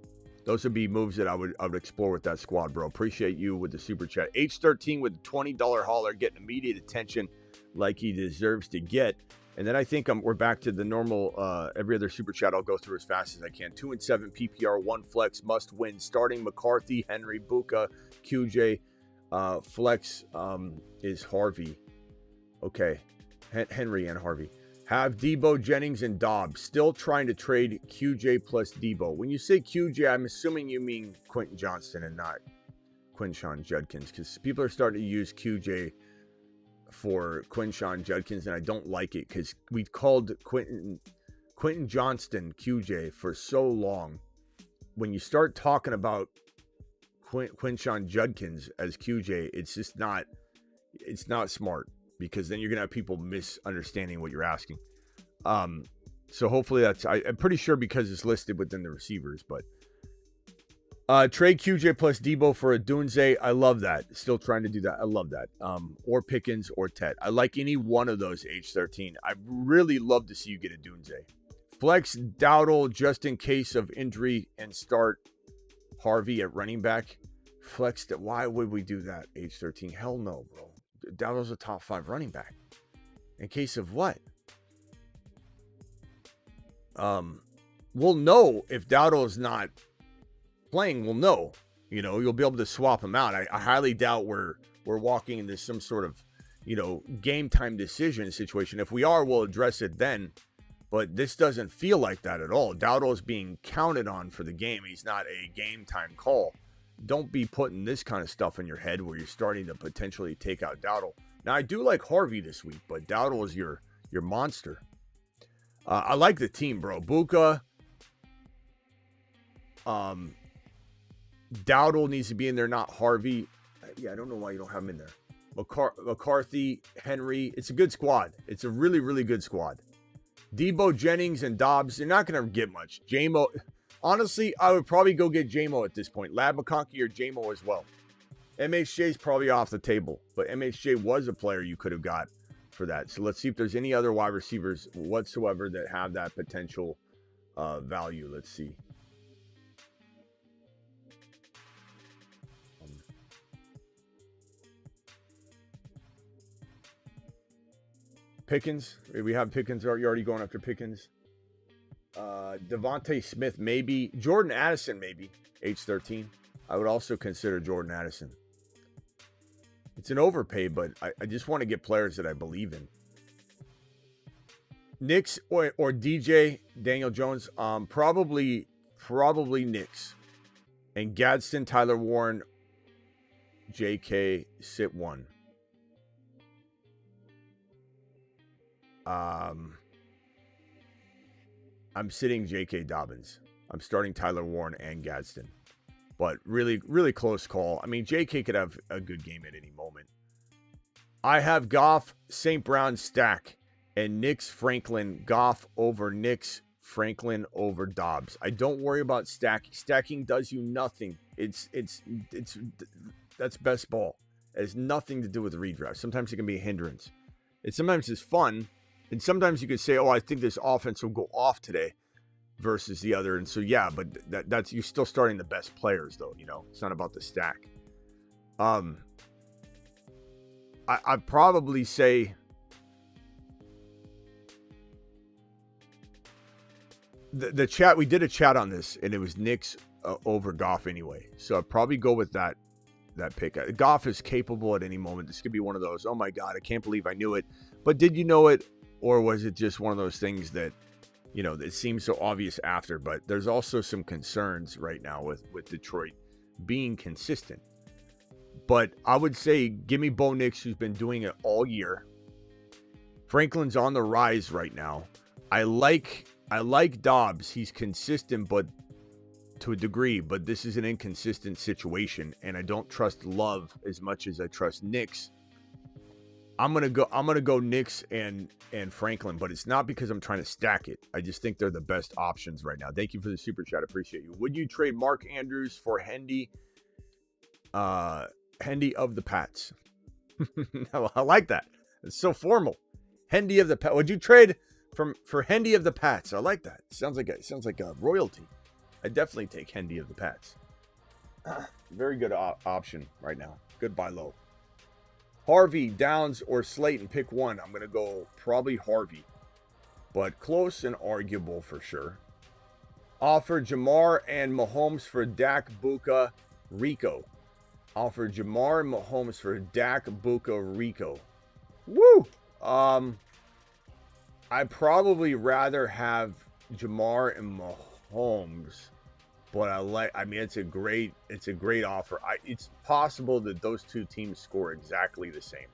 Those would be moves that I would explore with that squad, bro. Appreciate you with the super chat. H13 with the $20 hauler, getting immediate attention like he deserves to get. And then I think we're back to the normal, every other super chat I'll go through as fast as I can. 2-7 PPR, 1 flex, must win. Starting McCarthy, Henry, Buka, QJ. Flex is Harvey. Okay, Henry and Harvey. Have Debo, Jennings, and Dobbs. Still trying to trade QJ plus Debo. When you say QJ, I'm assuming you mean Quentin Johnston and not Quinshon Judkins, because people are starting to use QJ for Quinshon Judkins, and I don't like it because we called Quentin Johnston QJ for so long. When you start talking about Quinshon Judkins as QJ, it's just not, it's not smart. Because then you're going to have people misunderstanding what you're asking. So hopefully I'm pretty sure because it's listed within the receivers. But trade QJ plus Debo for a Dunze. I love that. Still trying to do that. I love that. Or Pickens or Tet. I like any one of those H13. I really love to see you get a Dunze. Flex Dowdle just in case of injury and start Harvey at running back. Flex, why would we do that, H13? Hell no, bro. Dowdle's a top 5 running back. In case of what? We'll know if Dowdle is not playing. We'll know. You know, you'll be able to swap him out. I highly doubt we're walking into some sort of, you know, game time decision situation. If we are, we'll address it then. But this doesn't feel like that at all. Dowdle is being counted on for the game. He's not a game time call. Don't be putting this kind of stuff in your head where you're starting to potentially take out Dowdle. Now, I do like Harvey this week, but Dowdle is your monster. I like the team, bro. Buka. Dowdle needs to be in there, not Harvey. Yeah, I don't know why you don't have him in there. McCarthy, Henry. It's a good squad. It's a really, really good squad. Debo, Jennings, and Dobbs. They're not going to get much. J-Mo. Honestly, I would probably go get J-Mo at this point. Lab McConkey or J-Mo as well. MHJ's probably off the table, but MHJ was a player you could have got for that. So let's see if there's any other wide receivers whatsoever that have that potential value. Let's see. Pickens. We have Pickens. Are you already going after Pickens? Devontae Smith, maybe. Jordan Addison, maybe. Age 13. I would also consider Jordan Addison. It's an overpay, but I just want to get players that I believe in. Knicks or DJ, Daniel Jones, probably Knicks. And Gadsden, Tyler Warren, JK, sit one. I'm sitting J.K. Dobbins. I'm starting Tyler Warren and Gadsden. But really, really close call. I mean, J.K. could have a good game at any moment. I have Goff, St. Brown stack, and Knicks Franklin. Goff over Knicks, Franklin over Dobbs. I don't worry about stacking. Stacking does you nothing. That's best ball. It has nothing to do with redraft. Sometimes it can be a hindrance. Sometimes it's fun. And sometimes you could say, oh, I think this offense will go off today versus the other. And so, yeah, but that's you're still starting the best players, though. You know, it's not about the stack. I'd probably say the chat. We did a chat on this, and it was Knicks over Goff anyway. So I'd probably go with that pick. Goff is capable at any moment. This could be one of those, oh, my God, I can't believe I knew it. But did you know it? Or was it just one of those things that, you know, that seems so obvious after? But there's also some concerns right now with Detroit being consistent. But I would say, give me Bo Nix, who's been doing it all year. Franklin's on the rise right now. I like Dobbs. He's consistent, but to a degree. But this is an inconsistent situation, and I don't trust Love as much as I trust Nix. I'm gonna go Knicks and Franklin, but it's not because I'm trying to stack it. I just think they're the best options right now. Thank you for the super chat. Appreciate you. Would you trade Mark Andrews for Hendy of the Pats? I like that. It's so formal. Hendy of the Pats. Would you trade for Hendy of the Pats? I like that. Sounds like a royalty. I definitely take Hendy of the Pats. Very good option right now. Good buy low. Harvey, Downs, or Slayton, pick one. I'm going to go probably Harvey, but close and arguable for sure. Offer Jamar and Mahomes for Dak, Buka, Rico. Offer Jamar and Mahomes for Dak, Buka, Rico. Woo! I'd probably rather have Jamar and Mahomes, but it's a great offer. It's possible that those two teams score exactly the same.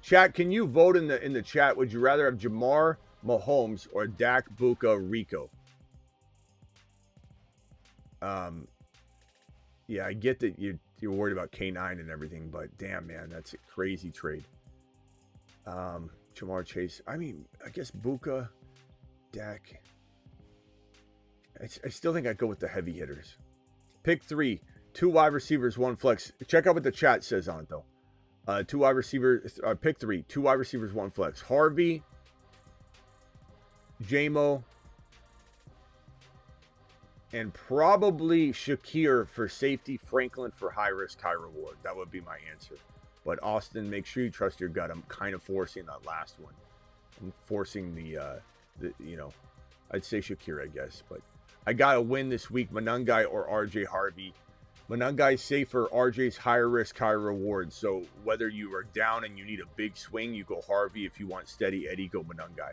Chat, can you vote in the chat? Would you rather have Jamar, Mahomes, or Dak, Buka, Rico? Yeah, I get that you're worried about K9 and everything, but damn, man, that's a crazy trade. Jamar Chase. I mean, I guess Buka, Dak. I still think I'd go with the heavy hitters. Pick 3. 2 wide receivers, 1 flex. Check out what the chat says on it, though. 2 wide receivers. Pick 3. 2 wide receivers, 1 flex. Harvey, J-Mo, and probably Shakir for safety, Franklin for high risk, high reward. That would be my answer. But Austin, make sure you trust your gut. I'm kind of forcing that last one. I'm forcing the I'd say Shakir, I guess, but I got to win this week. Manungai or RJ Harvey. Manungai's safer. RJ's higher risk, higher reward. So whether you are down and you need a big swing, you go Harvey. If you want steady Eddie, go Manungai.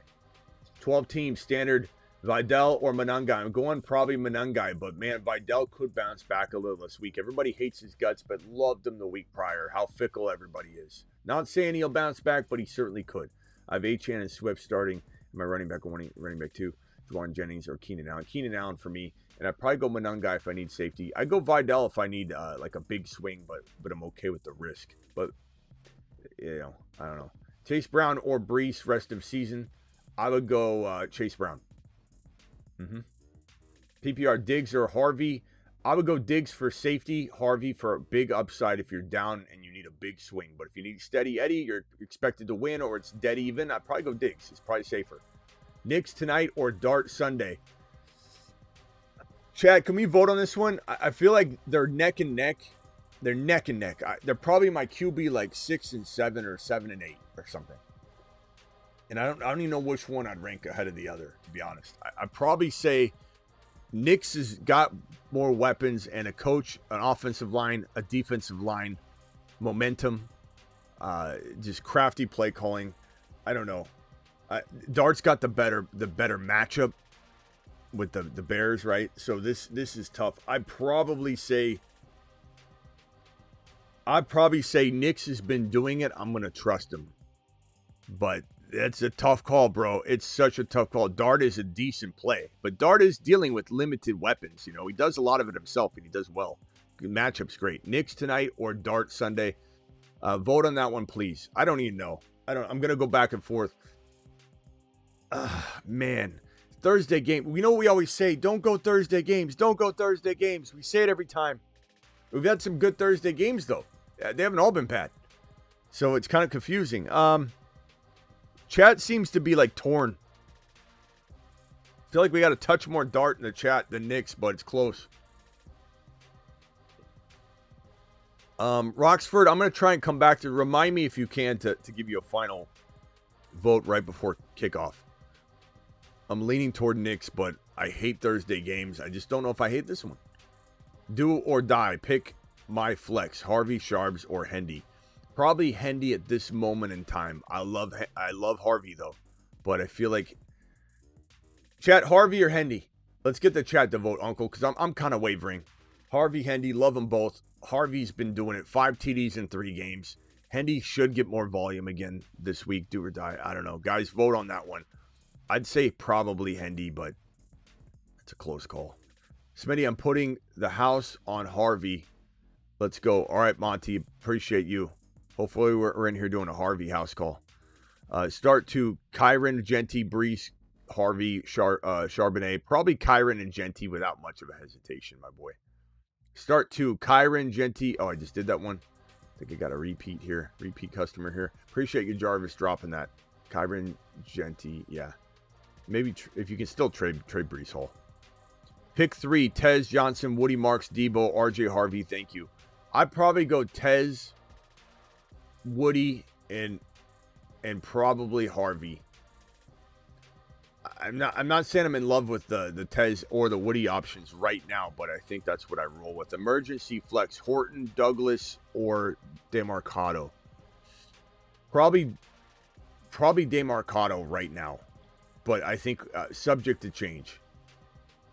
12-team standard, Vidal or Manungai. I'm going probably Manungai, but man, Vidal could bounce back a little this week. Everybody hates his guts, but loved him the week prior. How fickle everybody is. Not saying he'll bounce back, but he certainly could. I have Achane and Swift starting. My running back 2, Juwan Jennings or Keenan Allen. Keenan Allen for me, and I'd probably go Manungai if I need safety. I go Vidal if I need like a big swing, but I'm okay with the risk. But you know, I don't know. Chase Brown or Brees rest of season. I would go Chase Brown. PPR, Diggs or Harvey. I would go Diggs for safety, Harvey for a big upside if you're down and you need a big swing. But if you need steady Eddie, you're expected to win, or it's dead even, I'd probably go Diggs. It's probably safer. Knicks tonight or Dart Sunday. Chad, can we vote on this one? I feel like they're neck and neck. They're neck and neck. They're probably my QB like 6 and 7 or 7 and 8 or something. And I don't even know which one I'd rank ahead of the other, to be honest. I'd probably say Knicks has got more weapons and a coach, an offensive line, a defensive line, momentum, just crafty play calling. I don't know. Dart's got the better matchup with the Bears, right? So this is tough. I'd probably say Knicks has been doing it. I'm gonna trust him, but that's a tough call, bro. It's such a tough call. Dart is a decent play, but Dart is dealing with limited weapons. You know, he does a lot of it himself, and he does well. Good matchup's great. Knicks tonight or Dart Sunday. Vote on that one, please. I don't even know. I'm gonna go back and forth. Man, Thursday game. We know we always say, don't go Thursday games. Don't go Thursday games. We say it every time. We've had some good Thursday games though. They haven't all been bad, so it's kind of confusing. Chat seems to be like torn. I feel like we got a touch more Dart in the chat than Knicks, but it's close. Roxford, I'm going to try and come back to remind me if you can to give you a final vote right before kickoff. I'm leaning toward Knicks, but I hate Thursday games. I just don't know if I hate this one. Do or die. Pick my flex. Harvey, Sharps, or Hendy. Probably Hendy at this moment in time. I love Harvey though, but I feel like chat Harvey or Hendy. Let's get the chat to vote, Uncle, because I'm kind of wavering. Harvey, Hendy, love them both. Harvey's been doing it. 5 TDs in 3 games. Hendy should get more volume again this week. Do or die. I don't know, guys. Vote on that one. I'd say probably Hendy, but it's a close call. Smitty, I'm putting the house on Harvey. Let's go. All right, Monty. Appreciate you. Hopefully we're in here doing a Harvey house call. Start to Kyron, Genty, Brees, Harvey, Charbonnet. Probably Kyron and Genty without much of a hesitation, my boy. Start to Kyron, Genty. Oh, I just did that one. I think I got a repeat here. Repeat customer here. Appreciate you, Jarvis, dropping that. Kyron, Genty. Yeah. Maybe if you can still trade Brees Hall. Pick 3, Tez, Johnson, Woody, Marks, Debo, RJ, Harvey. Thank you. I'd probably go Tez, Woody, and probably Harvey. I'm not saying I'm in love with the Tez or the Woody options right now, but I think that's what I roll with. Emergency flex, Horton, Douglas, or DeMarcado. Probably DeMarcado right now, but I think subject to change.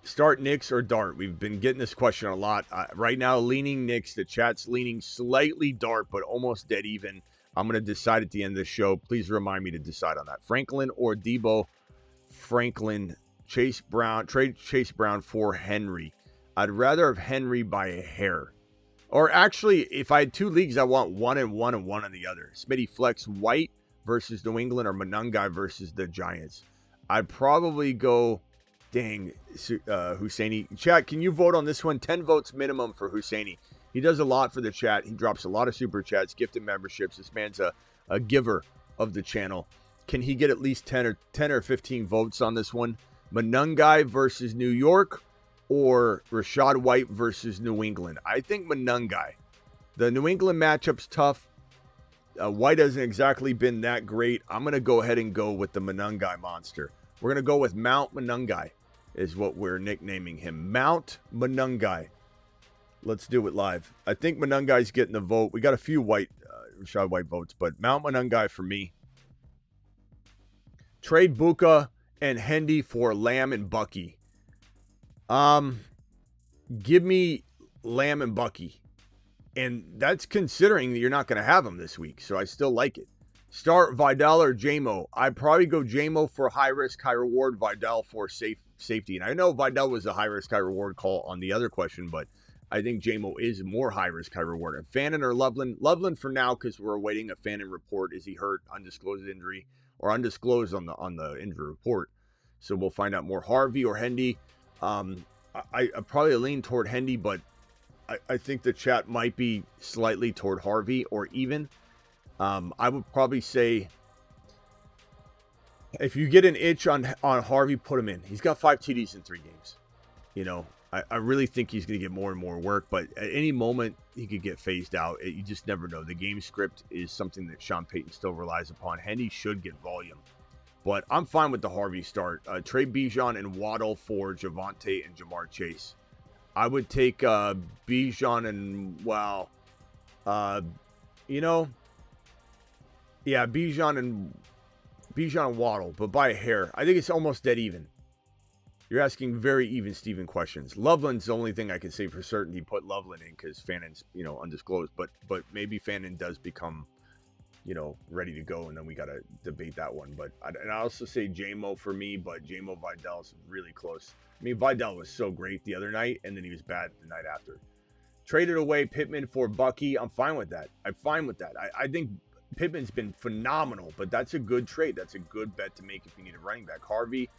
Start Knicks or Dart? We've been getting this question a lot. Right now, leaning Knicks. The chat's leaning slightly Dart, but almost dead even. I'm going to decide at the end of the show. Please remind me to decide on that. Franklin or Debo? Franklin. Chase Brown. Trade Chase Brown for Henry. I'd rather have Henry by a hair. Or actually, if I had 2 leagues, I want 1 and 1 and 1 on the other. Smitty flex White versus New England or Manungai versus the Giants. I'd probably go... Dang, Husseini. Chat, can you vote on this one? 10 votes minimum for Husseini. He does a lot for the chat. He drops a lot of super chats, gifted memberships. This man's a giver of the channel. Can he get at least 10 or 15 votes on this one? Manungai versus New York or Rashad White versus New England? I think Manungai. The New England matchup's tough. White hasn't exactly been that great. I'm going to go ahead and go with the Manungai monster. We're going to go with Mount Manungai is what we're nicknaming him. Mount Manungai. Let's do it live. I think Manungai's getting the vote. We got a few Rashad White votes, but Mount Manungai for me. Trade Buka and Hendy for Lamb and Bucky. Give me Lamb and Bucky. And that's considering that you're not going to have them this week. So I still like it. Start Vidal or JMO. I'd probably go JMO for high risk, high reward. Vidal for safety. And I know Vidal was a high risk, high reward call on the other question, but I think JMO is more high risk, high reward. And Fannin or Loveland? Loveland for now, because we're awaiting a Fannin report. Is he hurt? Undisclosed injury or undisclosed on the injury report. So we'll find out more. Harvey or Hendy. I probably lean toward Hendy, but I think the chat might be slightly toward Harvey or even. I would probably say if you get an itch on Harvey, put him in. He's got 5 TDs in 3 games. You know, I really think he's going to get more and more work, but at any moment he could get phased out. You just never know. The game script is something that Sean Payton still relies upon. Hendy should get volume, but I'm fine with the Harvey start. Trade Bijan and Waddle for Javonte and Jamar Chase. I would take Bijan and, Bijan and Waddle, but by a hair. I think it's almost dead even. You're asking very even Steven questions. Loveland's the only thing I can say for certainty. Put Loveland in because Fannin's, undisclosed. But maybe Fannin does become, ready to go, and then we got to debate that one. But I also say JMO for me, but JMO Vidal's really close. I mean, Vidal was so great the other night, and then he was bad the night after. Traded away Pittman for Bucky. I'm fine with that. I think Pittman's been phenomenal, but that's a good trade. That's a good bet to make if you need a running back. Harvey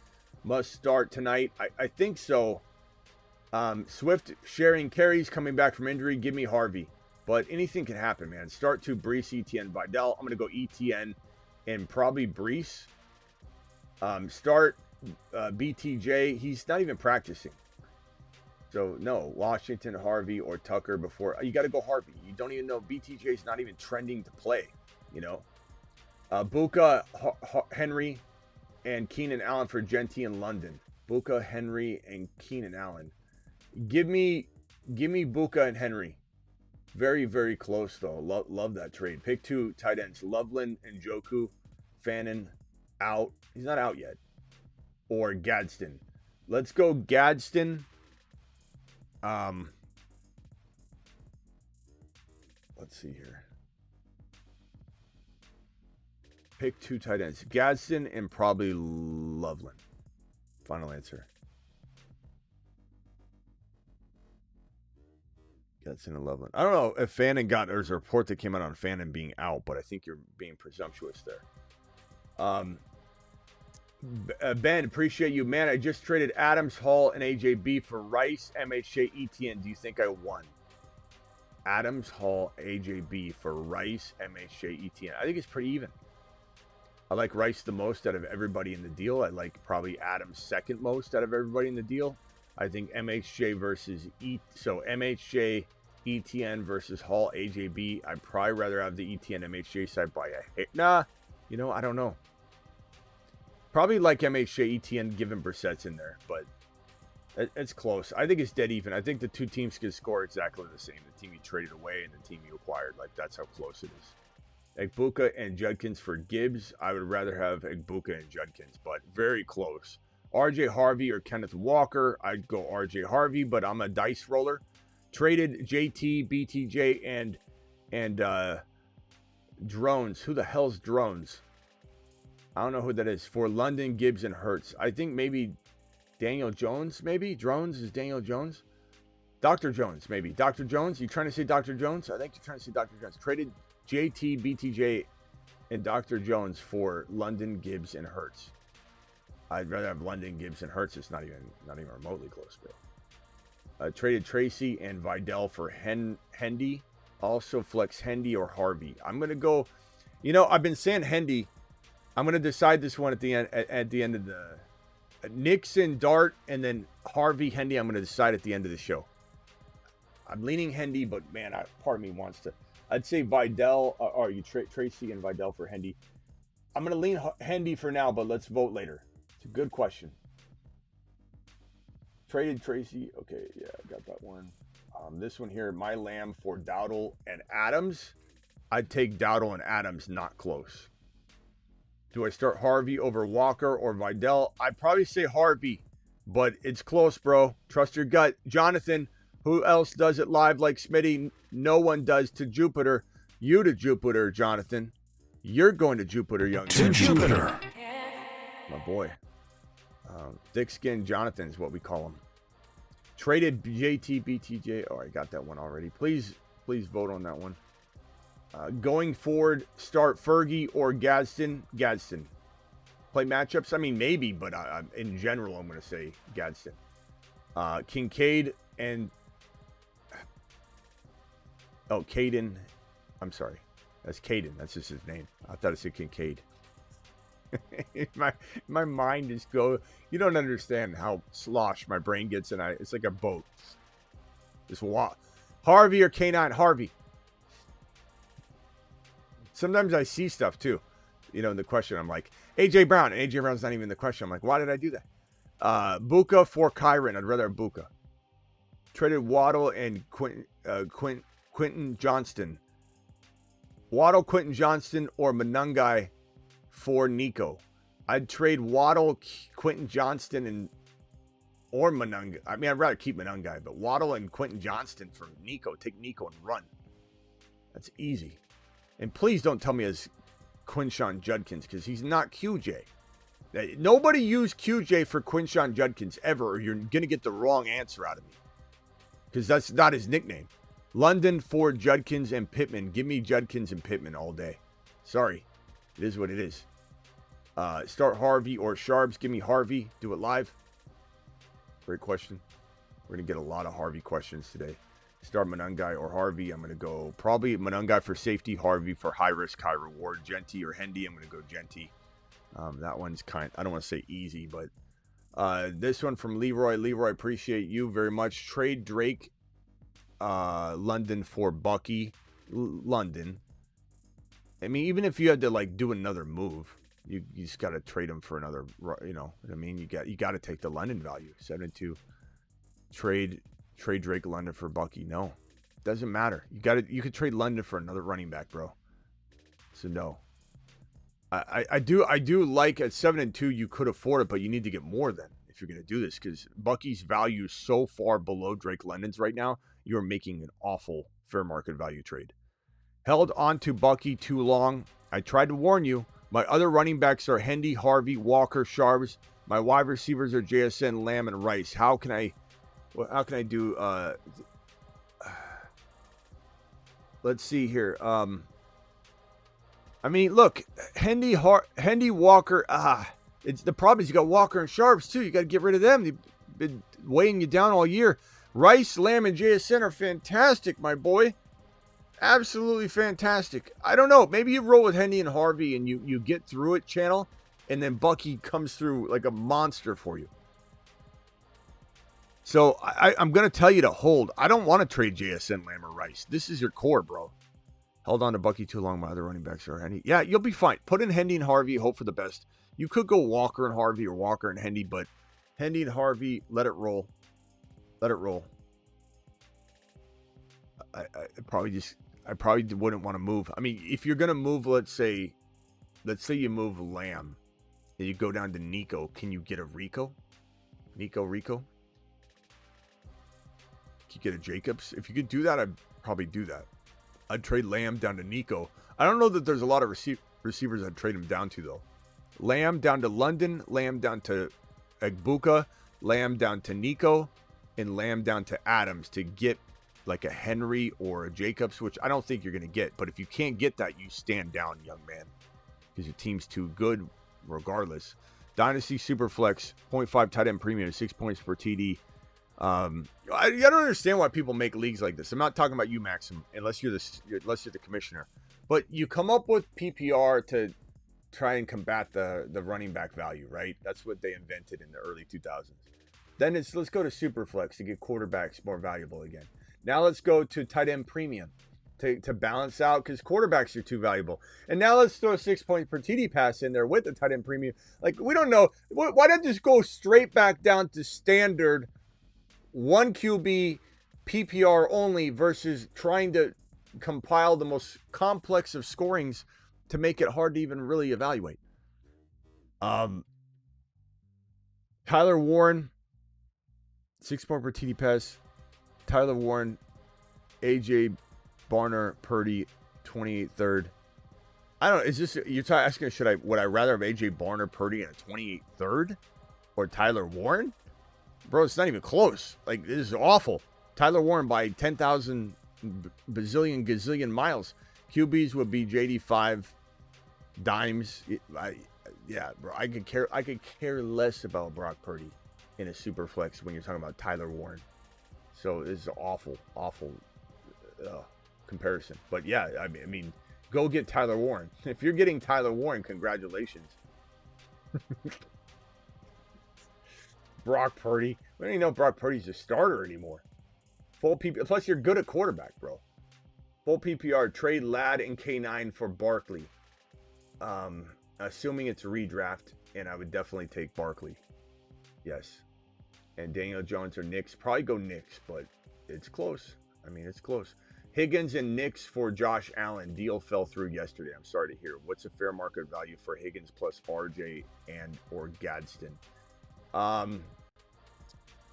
must start tonight. I think so. Swift sharing carries, coming back from injury. Give me Harvey. But anything can happen, man. Start to Brees, ETN, Vidal. I'm going to go ETN and probably Brees. Start BTJ. He's not even practicing. So, no. Washington, Harvey, or Tucker before. You got to go Harvey. You don't even know. BTJ's not even trending to play, Buka, Henry, and Keenan Allen for Genty in London. Buka, Henry, and Keenan Allen. Give me Buka and Henry. Very, very close, though. Love that trade. Pick 2 tight ends. Loveland and Njoku. Fannin out. He's not out yet. Or Gadsden. Let's go Gadsden. Let's see here. Pick 2 tight ends. Gadsden and probably Loveland. Final answer. Gadsden and Loveland. I don't know if Fannin there's a report that came out on Fannin being out, but I think you're being presumptuous there. Ben, appreciate you. Man, I just traded Adams, Hall, and AJB for Rice, MHJ, ETN. Do you think I won? Adams, Hall, AJB for Rice, MHJ, ETN. I think it's pretty even. I like Rice the most out of everybody in the deal. I like probably Adams second most out of everybody in the deal. I think MHJ versus MHJ, ETN versus Hall, AJB. I'd probably rather have the ETN MHJ side by a hit. I don't know. Probably like MHJ, ETN given Brissett's in there, but it's close. I think it's dead even. I think the 2 teams can score exactly the same. The team you traded away and the team you acquired. Like, that's how close it is. Egbuka and Judkins for Gibbs. I would rather have Egbuka and Judkins, but very close. RJ Harvey or Kenneth Walker. I'd go RJ Harvey, but I'm a dice roller. Traded JT, BTJ, and Drones. Who the hell's Drones? I don't know who that is. For London, Gibbs, and Hurts. I think maybe Daniel Jones, maybe? Drones is Daniel Jones? Dr. Jones, maybe. Dr. Jones? You trying to say Dr. Jones? I think you're trying to say Dr. Jones. Traded JT, BTJ, and Dr. Jones for London, Gibbs, and Hurts. I'd rather have London, Gibbs, and Hurts. It's not even remotely close, bro. Traded Tracy and Vidal for Hendy. Also flex Hendy or Harvey. I'm going to go, I've been saying Hendy. I'm going to decide this one at the end of the Nixon, Dart, and then Harvey, Hendy. I'm going to decide at the end of the show. I'm leaning Hendy, but man, part of me wants to. I'd say Vidal, or you Tracy and Vidal for Hendy. I'm going to lean Hendy for now, but let's vote later. It's a good question. Traded Tracy. Okay, yeah, I got that one. This one here, my Lamb for Dowdle and Adams. I'd take Dowdle and Adams, not close. Do I start Harvey over Walker or Vidal? I'd probably say Harvey, but it's close, bro. Trust your gut. Jonathan, who else does it live like Smitty? No one does to Jupiter. You to Jupiter, Jonathan. You're going to Jupiter, young man. To Jupiter. My boy. Thick skin Jonathan is what we call him. Traded JTBTJ. Oh, I got that one already. Please vote on that one. Going forward, start Fergie or Gadsden. Gadsden. Play matchups? I mean, maybe, but in general, I'm going to say Gadsden. Kincaid and... Oh, Caden. I'm sorry. That's Caden. That's just his name. I thought it said Kincaid. my mind is go. You don't understand how slosh my brain gets, and it's like a boat. Just walk. Harvey or K9? Harvey. Sometimes I see stuff too, in the question. I'm like, AJ Brown. And AJ Brown's not even the question. I'm like, why did I do that? Buka for Kyron. I'd rather have Buka. Traded Waddle and Quentin Johnston. Waddle, Quentin Johnston, or Manungai for Nico. I'd trade Waddle, Quentin Johnston, or Manungai. I mean, I'd rather keep Manungai, but Waddle and Quentin Johnston for Nico. Take Nico and run. That's easy. And please don't tell me it's Quinshon Judkins, because he's not QJ. Nobody used QJ for Quinshon Judkins ever, or you're going to get the wrong answer out of me. Because that's not his nickname. London for Judkins and Pittman. Give me Judkins and Pittman all day. Sorry. It is what it is. Start Harvey or Sharps. Give me Harvey. Do it live. Great question. We're going to get a lot of Harvey questions today. Start Manungai or Harvey. I'm going to go probably Manungai for safety, Harvey for high risk, high reward. Genty or Hendy. I'm going to go Genty. That one's I don't want to say easy, but this one from Leroy. Leroy, appreciate you very much. Trade Drake London for Bucky. London. I mean, even if you had to do another move, you just got to trade him for another, you know what I mean? You got to take the London value. 7-2. Trade Drake London for Bucky. No. Doesn't matter. You could trade London for another running back, bro. So no. I do like at 7-2 you could afford it, but you need to get more than if you're going to do this, because Bucky's value is so far below Drake London's right now. You're making an awful fair market value trade. Held on to Bucky too long. I tried to warn you. My other running backs are Hendy, Harvey, Walker, Sharps. My wide receivers are JSN, Lamb, and Rice. How can I do? Let's see here. I mean, look, Hendy, Walker. It's the problem is you got Walker and Sharps too. You got to get rid of them. They've been weighing you down all year. Rice, Lamb, and JSN are fantastic, my boy. Absolutely fantastic. I don't know. Maybe you roll with Hendy and Harvey and you get through it, channel, and then Bucky comes through like a monster for you. So I'm going to tell you to hold. I don't want to trade JSN, Lamb, or Rice. This is your core, bro. Held on to Bucky too long. My other running backs are Hendy. Yeah, you'll be fine. Put in Hendy and Harvey. Hope for the best. You could go Walker and Harvey or Walker and Hendy, but Hendy and Harvey, let it roll. Let it roll. I probably wouldn't want to move. I mean, if you're going to move, let's say you move Lamb and you go down to Nico. Can you get a Rico? Rico? Can you get a Jacobs? If you could do that, I'd probably do that. I'd trade Lamb down to Nico. I don't know that there's a lot of receivers I'd trade him down to, though. Lamb down to London, Lamb down to Egbuka, Lamb down to Nico, and Lamb down to Adams to get like a Henry or a Jacobs, which I don't think you're going to get. But if you can't get that, you stand down, young man, because your team's too good regardless. Dynasty Superflex, 0.5 tight end premium, 6 points per TD. I don't understand why people make leagues like this. I'm not talking about you, Maxim, unless you're the commissioner. But you come up with PPR to try and combat the running back value, right? That's what they invented in the early 2000s. Then let's go to Superflex to get quarterbacks more valuable again. Now let's go to tight end premium to balance out, because quarterbacks are too valuable. And now let's throw 6 points per TD pass in there with the tight end premium. Like, we don't know. Why not just go straight back down to standard 1 QB PPR only versus trying to compile the most complex of scorings to make it hard to even really evaluate? Tyler Warren, 6 point per TD pass. Tyler Warren, AJ Barner, Purdy, 28 third. I don't know. Is this, you're asking, would I rather have AJ Barner, Purdy, and a 28 third? Or Tyler Warren? Bro, it's not even close. Like, this is awful. Tyler Warren by 10,000 bazillion gazillion miles. QBs would be JD5, Dimes. Yeah, bro. I could care less about Brock Purdy in a super flex when you're talking about Tyler Warren. So this is awful comparison. But yeah, I mean, go get Tyler Warren. If you're getting Tyler Warren, congratulations. Brock Purdy. We don't even know if Brock Purdy's a starter anymore. Full PPR. Plus, you're good at quarterback, bro. Full PPR. Trade Ladd and K9 for Barkley. Assuming it's a redraft, and I would definitely take Barkley. Yes. And Daniel Jones or Knicks. Probably go Knicks, but it's close. I mean, it's close. Higgins and Knicks for Josh Allen. Deal fell through yesterday. I'm sorry to hear. What's a fair market value for Higgins plus RJ and or Gadsden?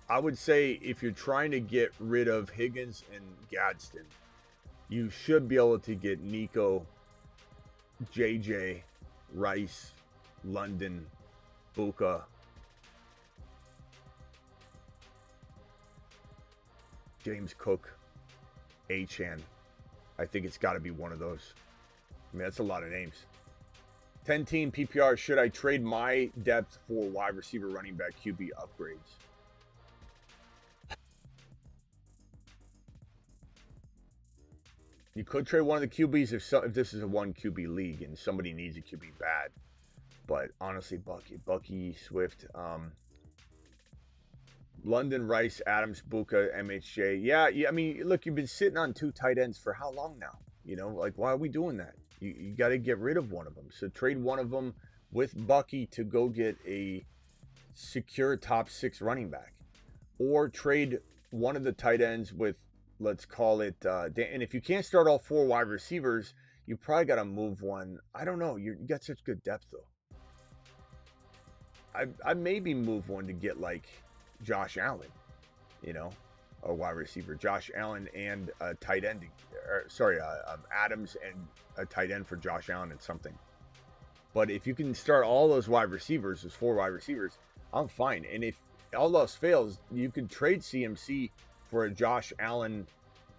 I would say if you're trying to get rid of Higgins and Gadsden, you should be able to get Nico, JJ, Rice, London, Puka, James Cook, Achane. I think it's got to be one of those. I mean, that's a lot of names. 10-team PPR. Should I trade my depth for wide receiver, running back, QB upgrades? You could trade one of the QBs if this is a 1 QB league and somebody needs a QB bad. But honestly, Bucky, Swift, London, Rice, Adams, Buka, MHJ. Yeah. I mean, look, you've been sitting on 2 tight ends for how long now? You know, like, why are we doing that? You got to get rid of one of them. So trade one of them with Bucky to go get a secure top 6 running back. Or trade one of the tight ends with, let's call it, and if you can't start all 4 wide receivers, you probably got to move one. I don't know. You got such good depth, though. I maybe move one to get, like, Josh Allen, you know, a wide receiver. Josh Allen and a tight end. Adams and a tight end for Josh Allen and something. But if you can start all those wide receivers, those 4 wide receivers, I'm fine. And if all else fails, you could trade CMC for a Josh Allen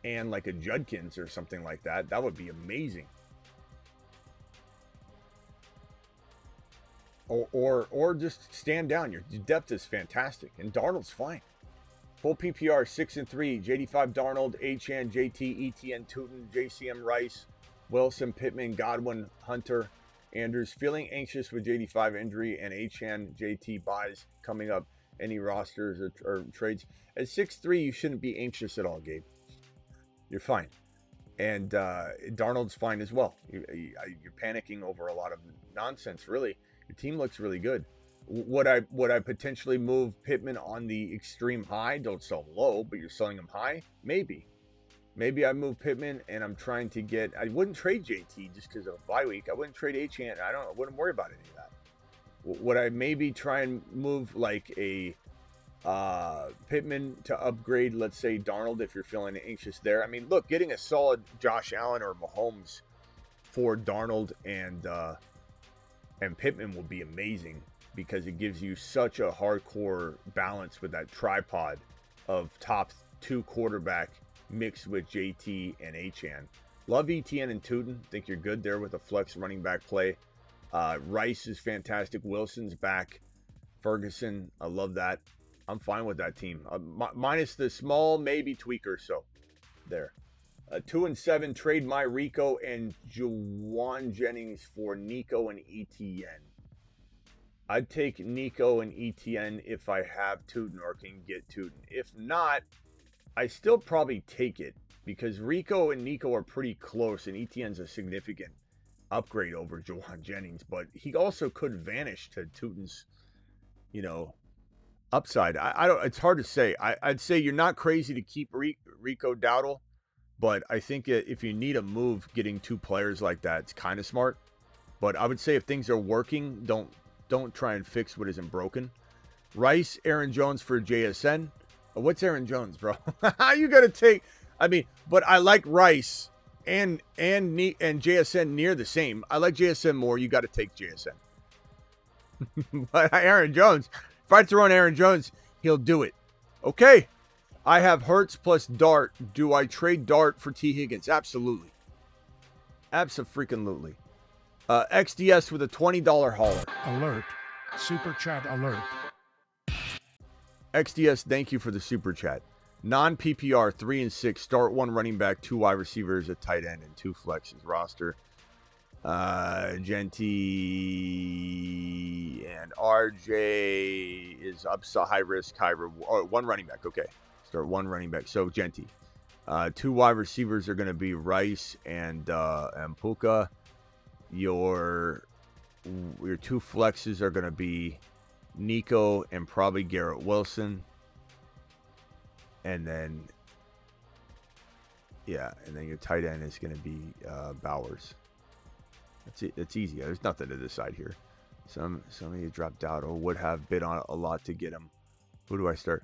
and like a Judkins or something like that. That would be amazing. Or just stand down. Your depth is fantastic, and Darnold's fine. Full PPR 6-3. JD5 Darnold, Achane, JT, ETN, Tootin, JCM Rice, Wilson, Pittman, Godwin, Hunter, Andrews. Feeling anxious with JD5 injury and Achane, JT buys coming up. Any rosters or trades at 6-3, you shouldn't be anxious at all, Gabe. You're fine, and Darnold's fine as well. You're panicking over a lot of nonsense, really. Your team looks really good. Would I potentially move Pittman on the extreme high? Don't sell him low, but you're selling him high? Maybe I move Pittman and I'm trying to get. I wouldn't trade JT just because of a bye week. I wouldn't trade Achane. I wouldn't worry about any of that. Would I maybe try and move like a Pittman to upgrade, let's say Darnold, if you're feeling anxious there? I mean, look, getting a solid Josh Allen or Mahomes for Darnold and Pittman will be amazing because it gives you such a hardcore balance with that tripod of top 2 quarterback mixed with JT and Achane. Love ETN and Tootin. Think you're good there with a flex running back play. Rice is fantastic. Wilson's back. Ferguson, I love that. I'm fine with that team. Minus the small maybe tweak or so. There. 2-7. Trade my Rico and Juwan Jennings for Nico and ETN. I'd take Nico and ETN if I have Tootin or can get Tootin. If not, I still probably take it because Rico and Nico are pretty close and ETN's a significant upgrade over Juwan Jennings, but he also could vanish to Tootin's, upside. I don't. It's hard to say. I'd say you're not crazy to keep Rico Dowdle, but I think if you need a move, getting 2 players like that, it's kind of smart. But I would say if things are working, don't don't try and fix what isn't broken. Rice, Aaron Jones for JSN. What's Aaron Jones, bro? How you gonna take? I mean, but I like Rice and JSN near the same. I like JSN more. You got to take JSN. But Aaron Jones, if I throw in Aaron Jones, he'll do it. Okay. I have Hurts plus Dart. Do I trade Dart for T. Higgins? Absolutely. Abso-freaking-lutely. XDS with a $20 hauler. Alert. Super chat alert. XDS, thank you for the super chat. Non-PPR, 3 and 6. Start 1 running back, 2 wide receivers, a tight end, and 2 flexes roster. Genty and RJ is upside, high risk, high reward. 1 running back, okay. Start 1 running back. So Genty. 2 wide receivers are going to be Rice and Puka. Your 2 flexes are going to be Nico and probably Garrett Wilson. And then, yeah, and then your tight end is going to be Bowers. That's it. That's easy. There's nothing to decide here. Some of you dropped out or would have bid on a lot to get him. Who do I start?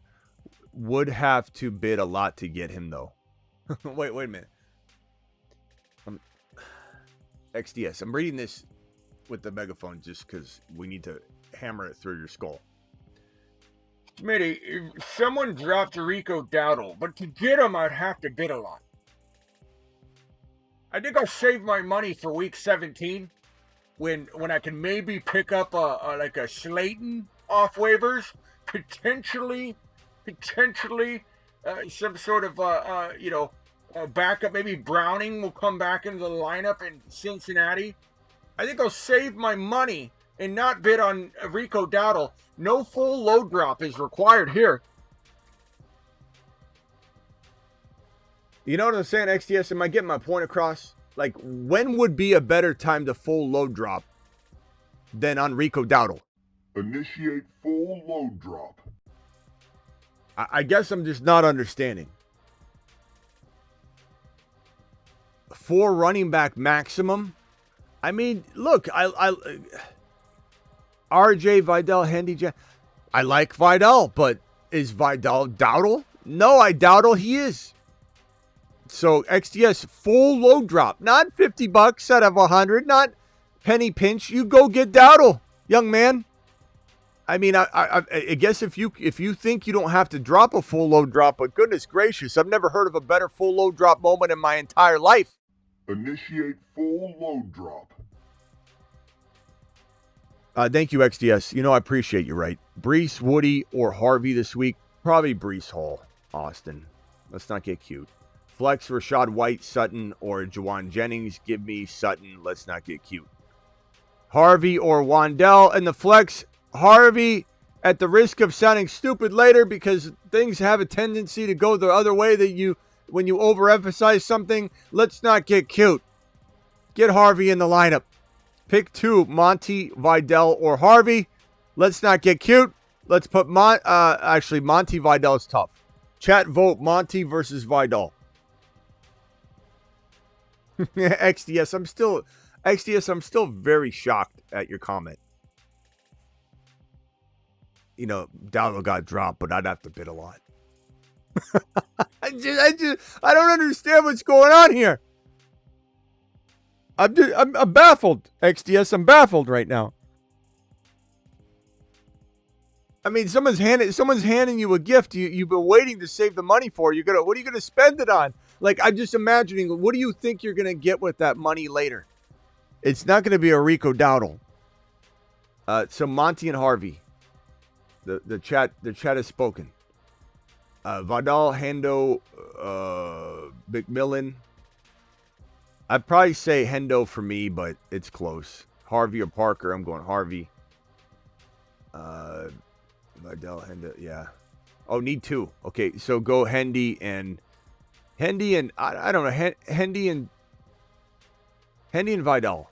Would have to bid a lot to get him, though. wait a minute. XDS. I'm reading this with the megaphone just because we need to hammer it through your skull. Smitty, if someone dropped Rico Dowdle, but to get him, I'd have to bid a lot. I think I'll save my money for week 17 when I can maybe pick up a Slayton off waivers, potentially some sort of backup. Maybe Browning will come back into the lineup in Cincinnati. I think I'll save my money and not bid on Rico Dowdle. No full load drop is required here. You know what I'm saying, XTS? Am I getting my point across? Like, when would be a better time to full load drop than on Rico Dowdle? Initiate full load drop. I guess I'm just not understanding. 4 running back maximum? I mean, look, RJ, Vidal, Hendy, I like Vidal, but is Vidal Dowdle? No, I Dowdle he is. So XDS full load drop, not $50 out of 100, not penny pinch. You go get Dowdle, young man. I mean, I guess if you think you don't have to drop a full load drop, but goodness gracious, I've never heard of a better full load drop moment in my entire life. Initiate full load drop. Thank you, XDS. You know, I appreciate you, right? Brees, Woody, or Harvey this week? Probably Brees Hall, Austin. Let's not get cute. Flex, Rashad White, Sutton, or Juwan Jennings. Give me Sutton. Let's not get cute. Harvey or Wandell. And the flex, Harvey, at the risk of sounding stupid later because things have a tendency to go the other way when you overemphasize something. Let's not get cute. Get Harvey in the lineup. Pick 2, Monty, Vidal, or Harvey. Let's not get cute. Let's put actually, Monty, Vidal is tough. Chat vote Monty versus Vidal. XDS, I'm still very shocked at your comment. You know, Dowdle got dropped, but I'd have to bid a lot. I don't understand what's going on here. I'm baffled, XDS. I'm baffled right now. I mean, someone's handing you a gift. You've been waiting to save the money for. What are you gonna spend it on? Like, I'm just imagining. What do you think you're gonna get with that money later? It's not gonna be a Rico Dowdle. So Monty and Harvey, the chat has spoken. Vidal, Hendo, McMillan. I'd probably say Hendo for me, but it's close. Harvey or Parker, I'm going Harvey. Vidal, Hendo, yeah. Oh, need 2. Okay, so go Hendy and I don't know, Hendy and Vidal.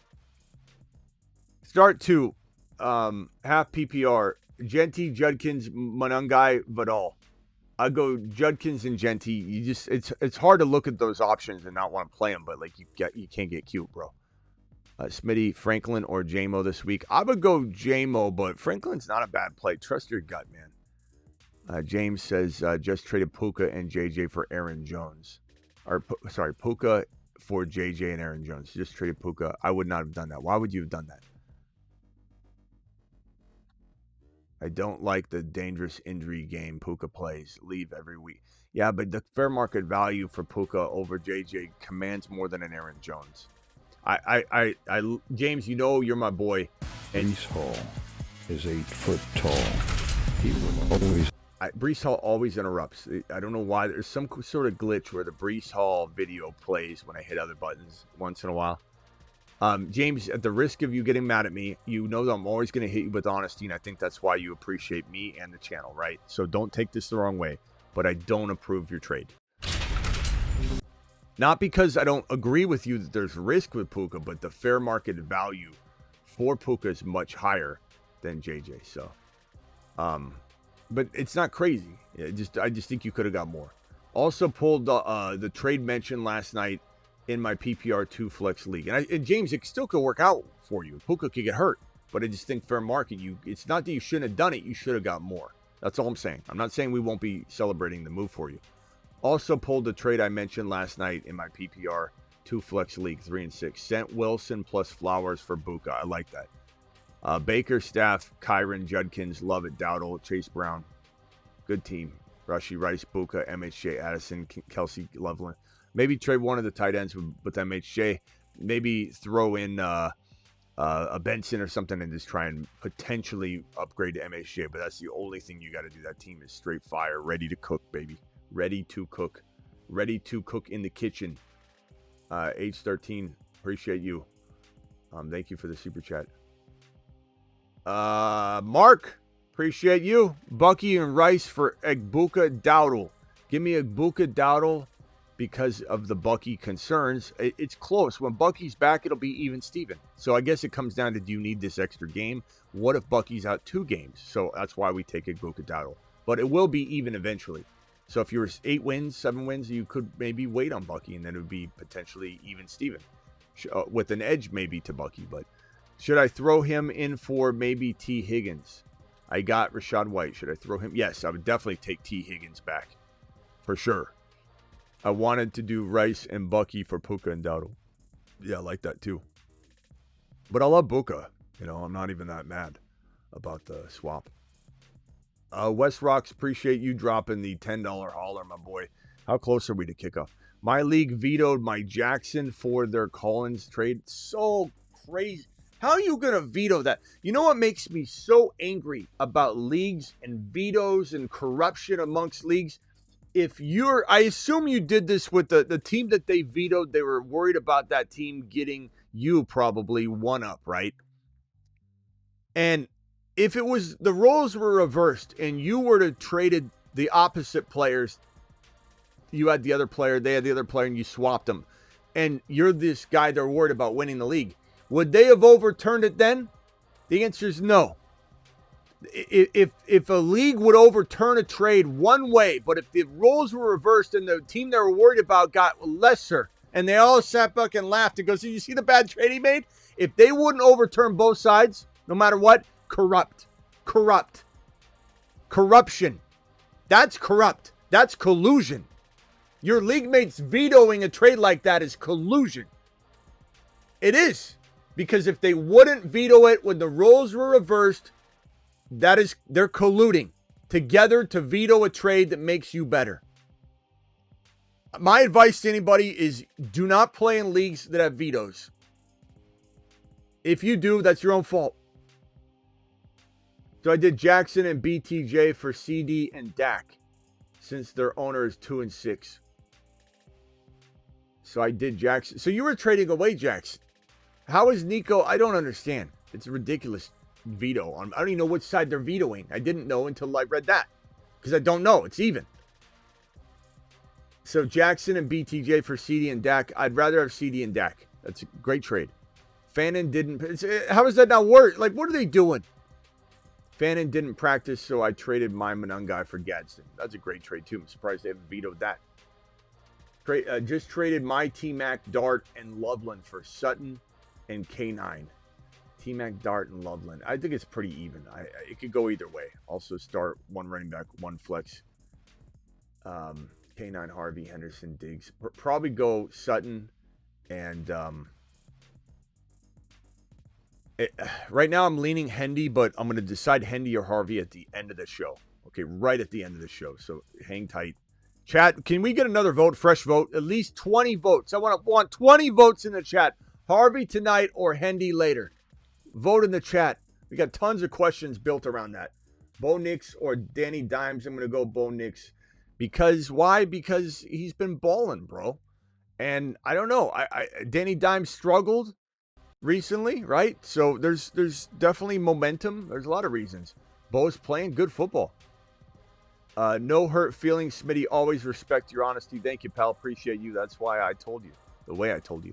Start 2. Half PPR. Genty, Judkins, Monangai, Vidal. I go Judkins and Genty. It's hard to look at those options and not want to play them, but like you can't get cute, bro. Smitty, Franklin, or JMO this week. I would go JMO, but Franklin's not a bad play. Trust your gut, man. James says just traded Puka and JJ for Aaron Jones. Puka for JJ and Aaron Jones. Just traded Puka. I would not have done that. Why would you have done that? I don't like the dangerous injury game Puka plays. Leave every week. Yeah, but the fair market value for Puka over JJ commands more than an Aaron Jones. James, you know you're my boy. And Brees Hall is 8 foot tall. He will always. Brees Hall always interrupts. I don't know why. There's some sort of glitch where the Brees Hall video plays when I hit other buttons once in a while. James, at the risk of you getting mad at me, you know that I'm always going to hit you with honesty, and I think that's why you appreciate me and the channel, right? So don't take this the wrong way, but I don't approve your trade. Not because I don't agree with you that there's risk with Puka, but the fair market value for Puka is much higher than JJ. So, but it's not crazy. I just think you could have got more. Also pulled the trade mentioned last night in my PPR 2 flex league. And James, it still could work out for you. Puka could get hurt, but I just think fair market, it's not that you shouldn't have done it. You should have got more. That's all I'm saying. I'm not saying we won't be celebrating the move for you. Also pulled the trade I mentioned last night in my PPR 2 flex league, 3 and 6. Sent Wilson plus Flowers for Buka. I like that. Baker, Staff, Kyron, Judkins, love it. Dowdle, Chase Brown. Good team. Rushy, Rice, Buka, MHJ, Addison, Kelsey, Loveland. Maybe trade one of the tight ends with MHJ. Maybe throw in a Benson or something and just try and potentially upgrade to MHJ. But that's the only thing you got to do. That team is straight fire, ready to cook, baby. Ready to cook. Ready to cook in the kitchen. Age 13, appreciate you. Thank you for the super chat. Mark, appreciate you. Bucky and Rice for Puka Nacua. Give me Puka Nacua because of the Bucky concerns. It's close. When Bucky's back, it'll be even Steven. So I guess it comes down to, do you need this extra game? What if Bucky's out 2 games? So that's why we take Puka Nacua. But it will be even eventually. So if you were 8 wins, 7 wins, you could maybe wait on Bucky, and then it would be potentially even Steven. With an edge maybe to Bucky. But should I throw him in for maybe T. Higgins? I got Rashad White. Should I throw him? Yes, I would definitely take T. Higgins back. For sure. I wanted to do Rice and Bucky for Puka and Dowdle. Yeah, I like that too. But I love Puka. I'm not even that mad about the swap. West Rocks, appreciate you dropping the $10 hauler, my boy. How close are we to kickoff? My league vetoed my Jackson for their Collins trade. So crazy. How are you going to veto that? You know what makes me so angry about leagues and vetoes and corruption amongst leagues? I assume you did this with the team that they vetoed. They were worried about that team getting you probably one up, right? And if it was the roles were reversed and you were to traded the opposite players, you had the other player, they had the other player, and you swapped them, and you're this guy they're worried about winning the league, would they have overturned it then? The answer is no. If a league would overturn a trade one way, but if the roles were reversed and the team they were worried about got lesser, and they all sat back and laughed and goes, "Did you see the bad trade he made?" If they wouldn't overturn both sides, no matter what, corruption. That's corrupt. That's collusion. Your league mates vetoing a trade like that is collusion. It is. Because if they wouldn't veto it when the roles were reversed, they're colluding together to veto a trade that makes you better. My advice to anybody is do not play in leagues that have vetoes. If you do, that's your own fault. So I did Jackson and BTJ for CD and Dak since their owner is 2 and 6. So I did Jackson. So you were trading away Jackson. How is Nico? I don't understand. It's a ridiculous veto. I don't even know which side they're vetoing. I didn't know until I read that because I don't know. It's even. So Jackson and BTJ for CD and Dak. I'd rather have CD and Dak. That's a great trade. Fannin didn't. How does that not work? Like, what are they doing? Fannin didn't practice, so I traded my Manungai for Gadsden. That's a great trade, too. I'm surprised they haven't vetoed that. Just traded my T-Mac, Dart, and Loveland for Sutton and K9. T-Mac, Dart, and Loveland. I think it's pretty even. It could go either way. Also start one running back, one flex. K9, Harvey, Henderson, Diggs. Probably go Sutton and right now I'm leaning Hendy, but I'm going to decide Hendy or Harvey at the end of the show. Okay, right at the end of the show. So hang tight. Chat, can we get another vote, fresh vote? At least 20 votes. I want 20 votes in the chat. Harvey tonight or Hendy later. Vote in the chat. We got tons of questions built around that. Bo Nix or Danny Dimes. I'm going to go Bo Nix. Because, why? Because he's been balling, bro. And I don't know. Danny Dimes struggled recently, right? So there's definitely momentum. There's a lot of reasons. Bo's playing good football. No hurt feelings, Smitty. Always respect your honesty. Thank you, pal. Appreciate you. That's why I told you. The way I told you.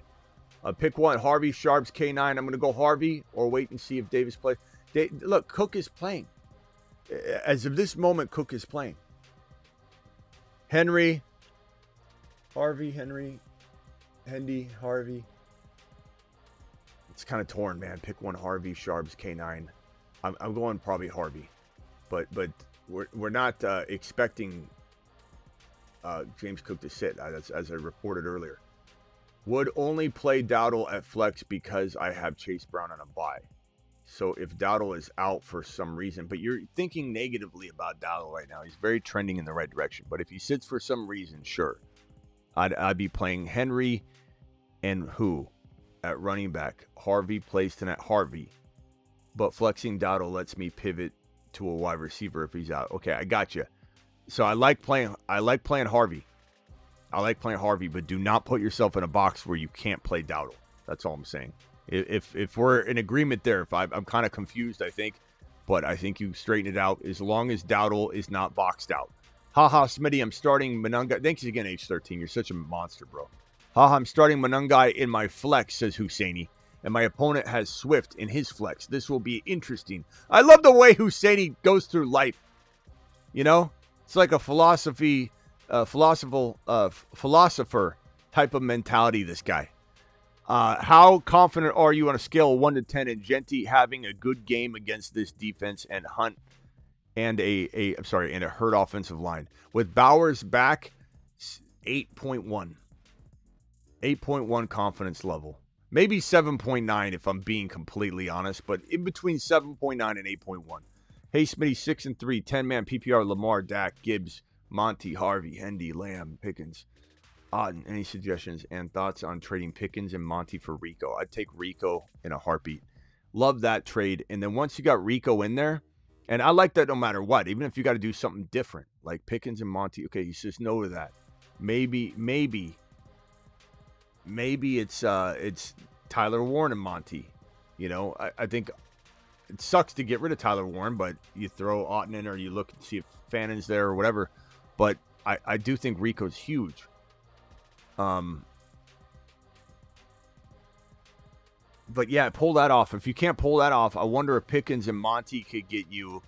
Pick one. Harvey, Sharps, K9. I'm going to go Harvey or wait and see if Davis plays. Look, Cook is playing. As of this moment, Cook is playing. Henry. Harvey, Henry. Hendy, Harvey. It's kind of torn, man. Pick one. Harvey, Sharps, K9. I'm going probably Harvey. But we're not expecting James Cook to sit, as I reported earlier. Would only play Dowdle at flex because I have Chase Brown on a bye. So if Dowdle is out for some reason, but you're thinking negatively about Dowdle right now. He's very trending in the right direction. But if he sits for some reason, sure. I'd be playing Henry and who at running back. Harvey plays tonight. Harvey. But flexing Dowdle lets me pivot to a wide receiver if he's out. Okay, I got you. So I like playing Harvey. I like playing Harvey, but do not put yourself in a box where you can't play Dowdle. That's all I'm saying. If we're in agreement there, I'm kind of confused, I think, but I think you straighten it out as long as Dowdle is not boxed out. Haha, Smitty, I'm starting Manungai. Thanks again, H13. You're such a monster, bro. Haha, I'm starting Manungai in my flex, says Husseini, and my opponent has Swift in his flex. This will be interesting. I love the way Husseini goes through life. You know, it's like a philosopher type of mentality, this guy. How confident are you on a scale of 1 to 10 in Genti having a good game against this defense and Hunt and a hurt offensive line? With Bowers back, 8.1. 8.1 confidence level. Maybe 7.9 if I'm being completely honest, but in between 7.9 and 8.1. Hey, Smitty, 6 and 3, 10-man PPR, Lamar, Dak, Gibbs, Monty, Harvey, Hendy, Lamb, Pickens. Any suggestions and thoughts on trading Pickens and Monty for Rico? I'd take Rico in a heartbeat. Love that trade. And then once you got Rico in there, and I like that no matter what, even if you got to do something different, like Pickens and Monty. Okay, he says no to that. Maybe it's Tyler Warren and Monty. You know, I think it sucks to get rid of Tyler Warren, but you throw Otten in or you look and see if Fannon's there or whatever. But I do think Rico's huge. But yeah, pull that off. If you can't pull that off, I wonder if Pickens and Monty could get you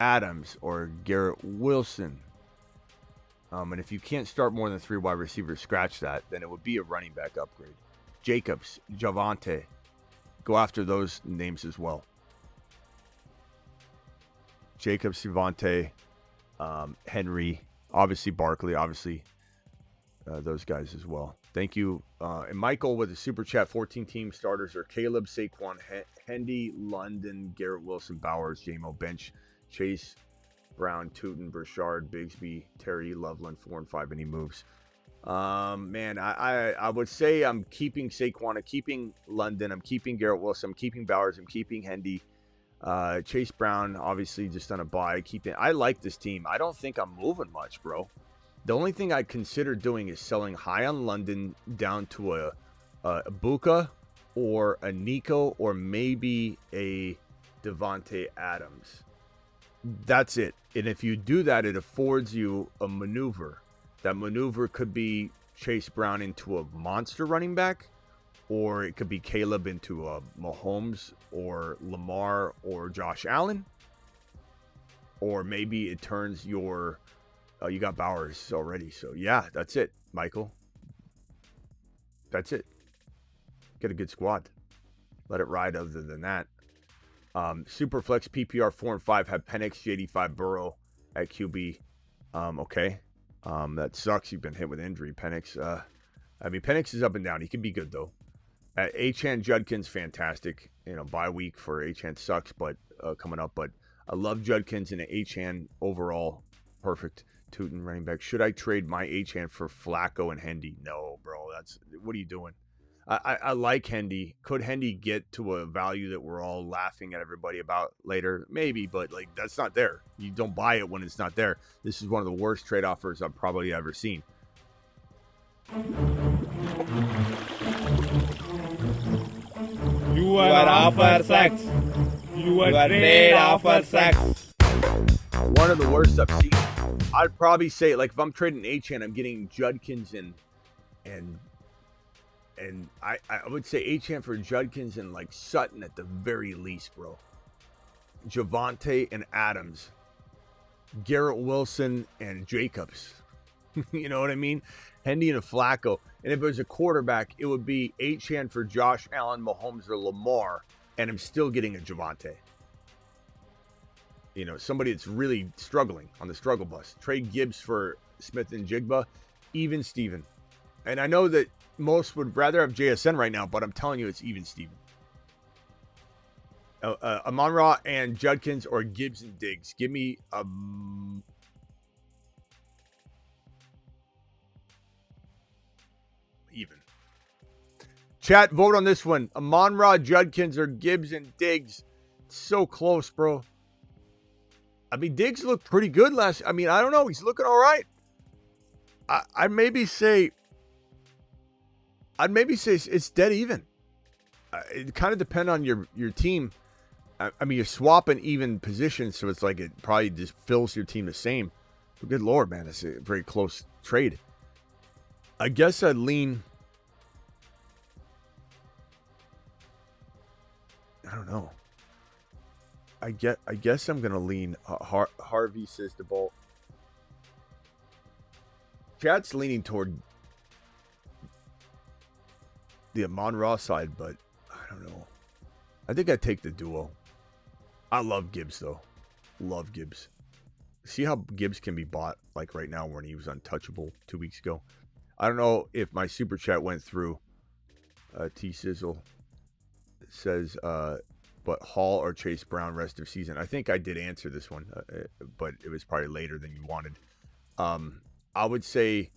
Adams or Garrett Wilson. And if you can't start more than 3 wide receivers, scratch that. Then it would be a running back upgrade. Jacobs, Javante. Go after those names as well. Jacobs, Javante, Henry, obviously Barkley, obviously those guys as well. Thank you. And Michael with the super chat, 14 team starters are Caleb, Saquon, Hendy, London, Garrett Wilson, Bowers, J-Mo, Bench, Chase, Brown, Tootin, Burchard, Bigsby, Terry, Loveland, 4 and 5, and he moves. Man, I would say I'm keeping Saquon, I'm keeping London, I'm keeping Garrett Wilson, I'm keeping Bowers, I'm keeping Hendy. Chase Brown, obviously just on a bye. I like this team. I don't think I'm moving much, bro. The only thing I consider doing is selling high on London down to a Buka or a Nico or maybe a Devontae Adams. That's it. And if you do that, it affords you a maneuver. That maneuver could be Chase Brown into a monster running back, or it could be Caleb into a Mahomes or Lamar or Josh Allen, or maybe it turns your you got Bowers already. So yeah, that's it, Michael. That's it. Get a good squad. let it ride other than that. Superflex PPR 4 and 5 have Penix, J85, Burrow at QB. Okay. That sucks. You've been hit with injury. Penix, Penix is up and down. He can be good, though. Achane Judkins, fantastic. Bye week for Achane sucks, but coming up. But I love Judkins and Achane overall. Perfect. Tootin running back. Should I trade my Achane for Flacco and Hendy? No, bro. What are you doing? I like Hendy. Could Hendy get to a value that we're all laughing at everybody about later? Maybe, but that's not there. You don't buy it when it's not there. This is one of the worst trade offers I've probably ever seen. You are offer sucks. You are trade offer sucks. One of the worst I've seen. I'd probably say, if I'm trading Achane, I'm getting Judkins and I would say Achane for Judkins and Sutton at the very least, bro. Javonte and Adams. Garrett Wilson and Jacobs. You know what I mean? Hendy and Flacco. And if it was a quarterback, it would be Achane for Josh Allen, Mahomes, or Lamar. And I'm still getting a Javonte. Somebody that's really struggling on the struggle bus. Trade Gibbs for Smith and Jigba. Even Steven. And I know that most would rather have JSN right now, but I'm telling you it's even Steven. Amon-Ra and Judkins or Gibbs and Diggs. Give me even. Chat, vote on this one. Amon-Ra, Judkins, or Gibbs and Diggs. So close, bro. Diggs looked pretty good last. I don't know. He's looking all right. I'd maybe say it's dead even. It kind of depends on your team. You're swapping even positions, so it's it probably just fills your team the same. But good Lord, man, it's a very close trade. I guess I'd lean. I don't know. I guess I'm gonna lean. Harvey says the ball. Chat's leaning toward the Amon-Ra side, but I don't know. I think I'd take the duo. I love Gibbs, though. Love Gibbs. See how Gibbs can be bought right now when he was untouchable 2 weeks ago? I don't know if my super chat went through. T-Sizzle says, but Hall or Chase Brown rest of season. I think I did answer this one, but it was probably later than you wanted. I would say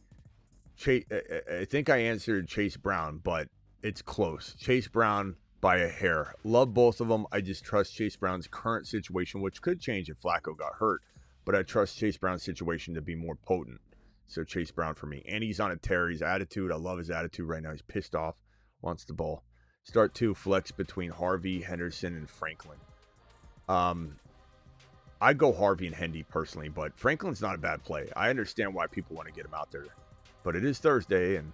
I think I answered Chase Brown, but it's close. Chase Brown by a hair. Love both of them. I just trust Chase Brown's current situation, which could change if Flacco got hurt, but I trust Chase Brown's situation to be more potent. So Chase Brown for me. And he's on a tear. His attitude, I love his attitude right now. He's pissed off, wants the ball. Start 2, flex between Harvey, Henderson, and Franklin. I'd go Harvey and Hendy personally, but Franklin's not a bad play. I understand why people want to get him out there. But it is Thursday, and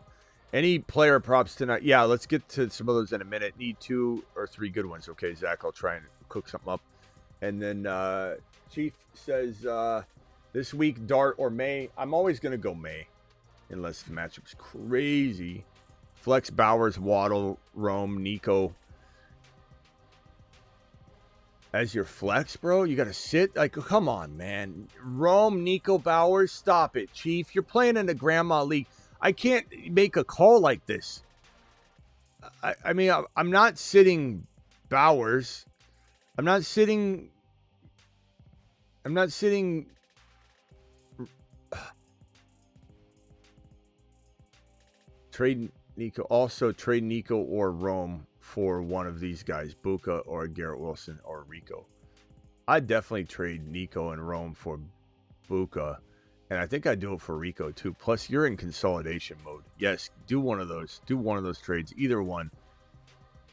any player props tonight. Yeah, let's get to some of those in a minute. Need 2 or 3 good ones. Okay, Zach, I'll try and cook something up. And then Chief says, this week, Dart or May. I'm always going to go May, unless the matchup's crazy. Flex Bowers, Waddle, Rome, Nico. As your flex, bro? You got to sit? Come on, man. Rome, Nico, Bowers, stop it, Chief. You're playing in the Grandma League. I can't make a call like this. I'm not sitting Bowers. I'm not sitting trade Nico. Also trade Nico or Rome for one of these guys, Buka or Garrett Wilson or Rico. I'd definitely trade Nico and Rome for Buka, and I think I'd do it for Rico too. Plus, you're in consolidation mode. Yes, do one of those. Do one of those trades, either one.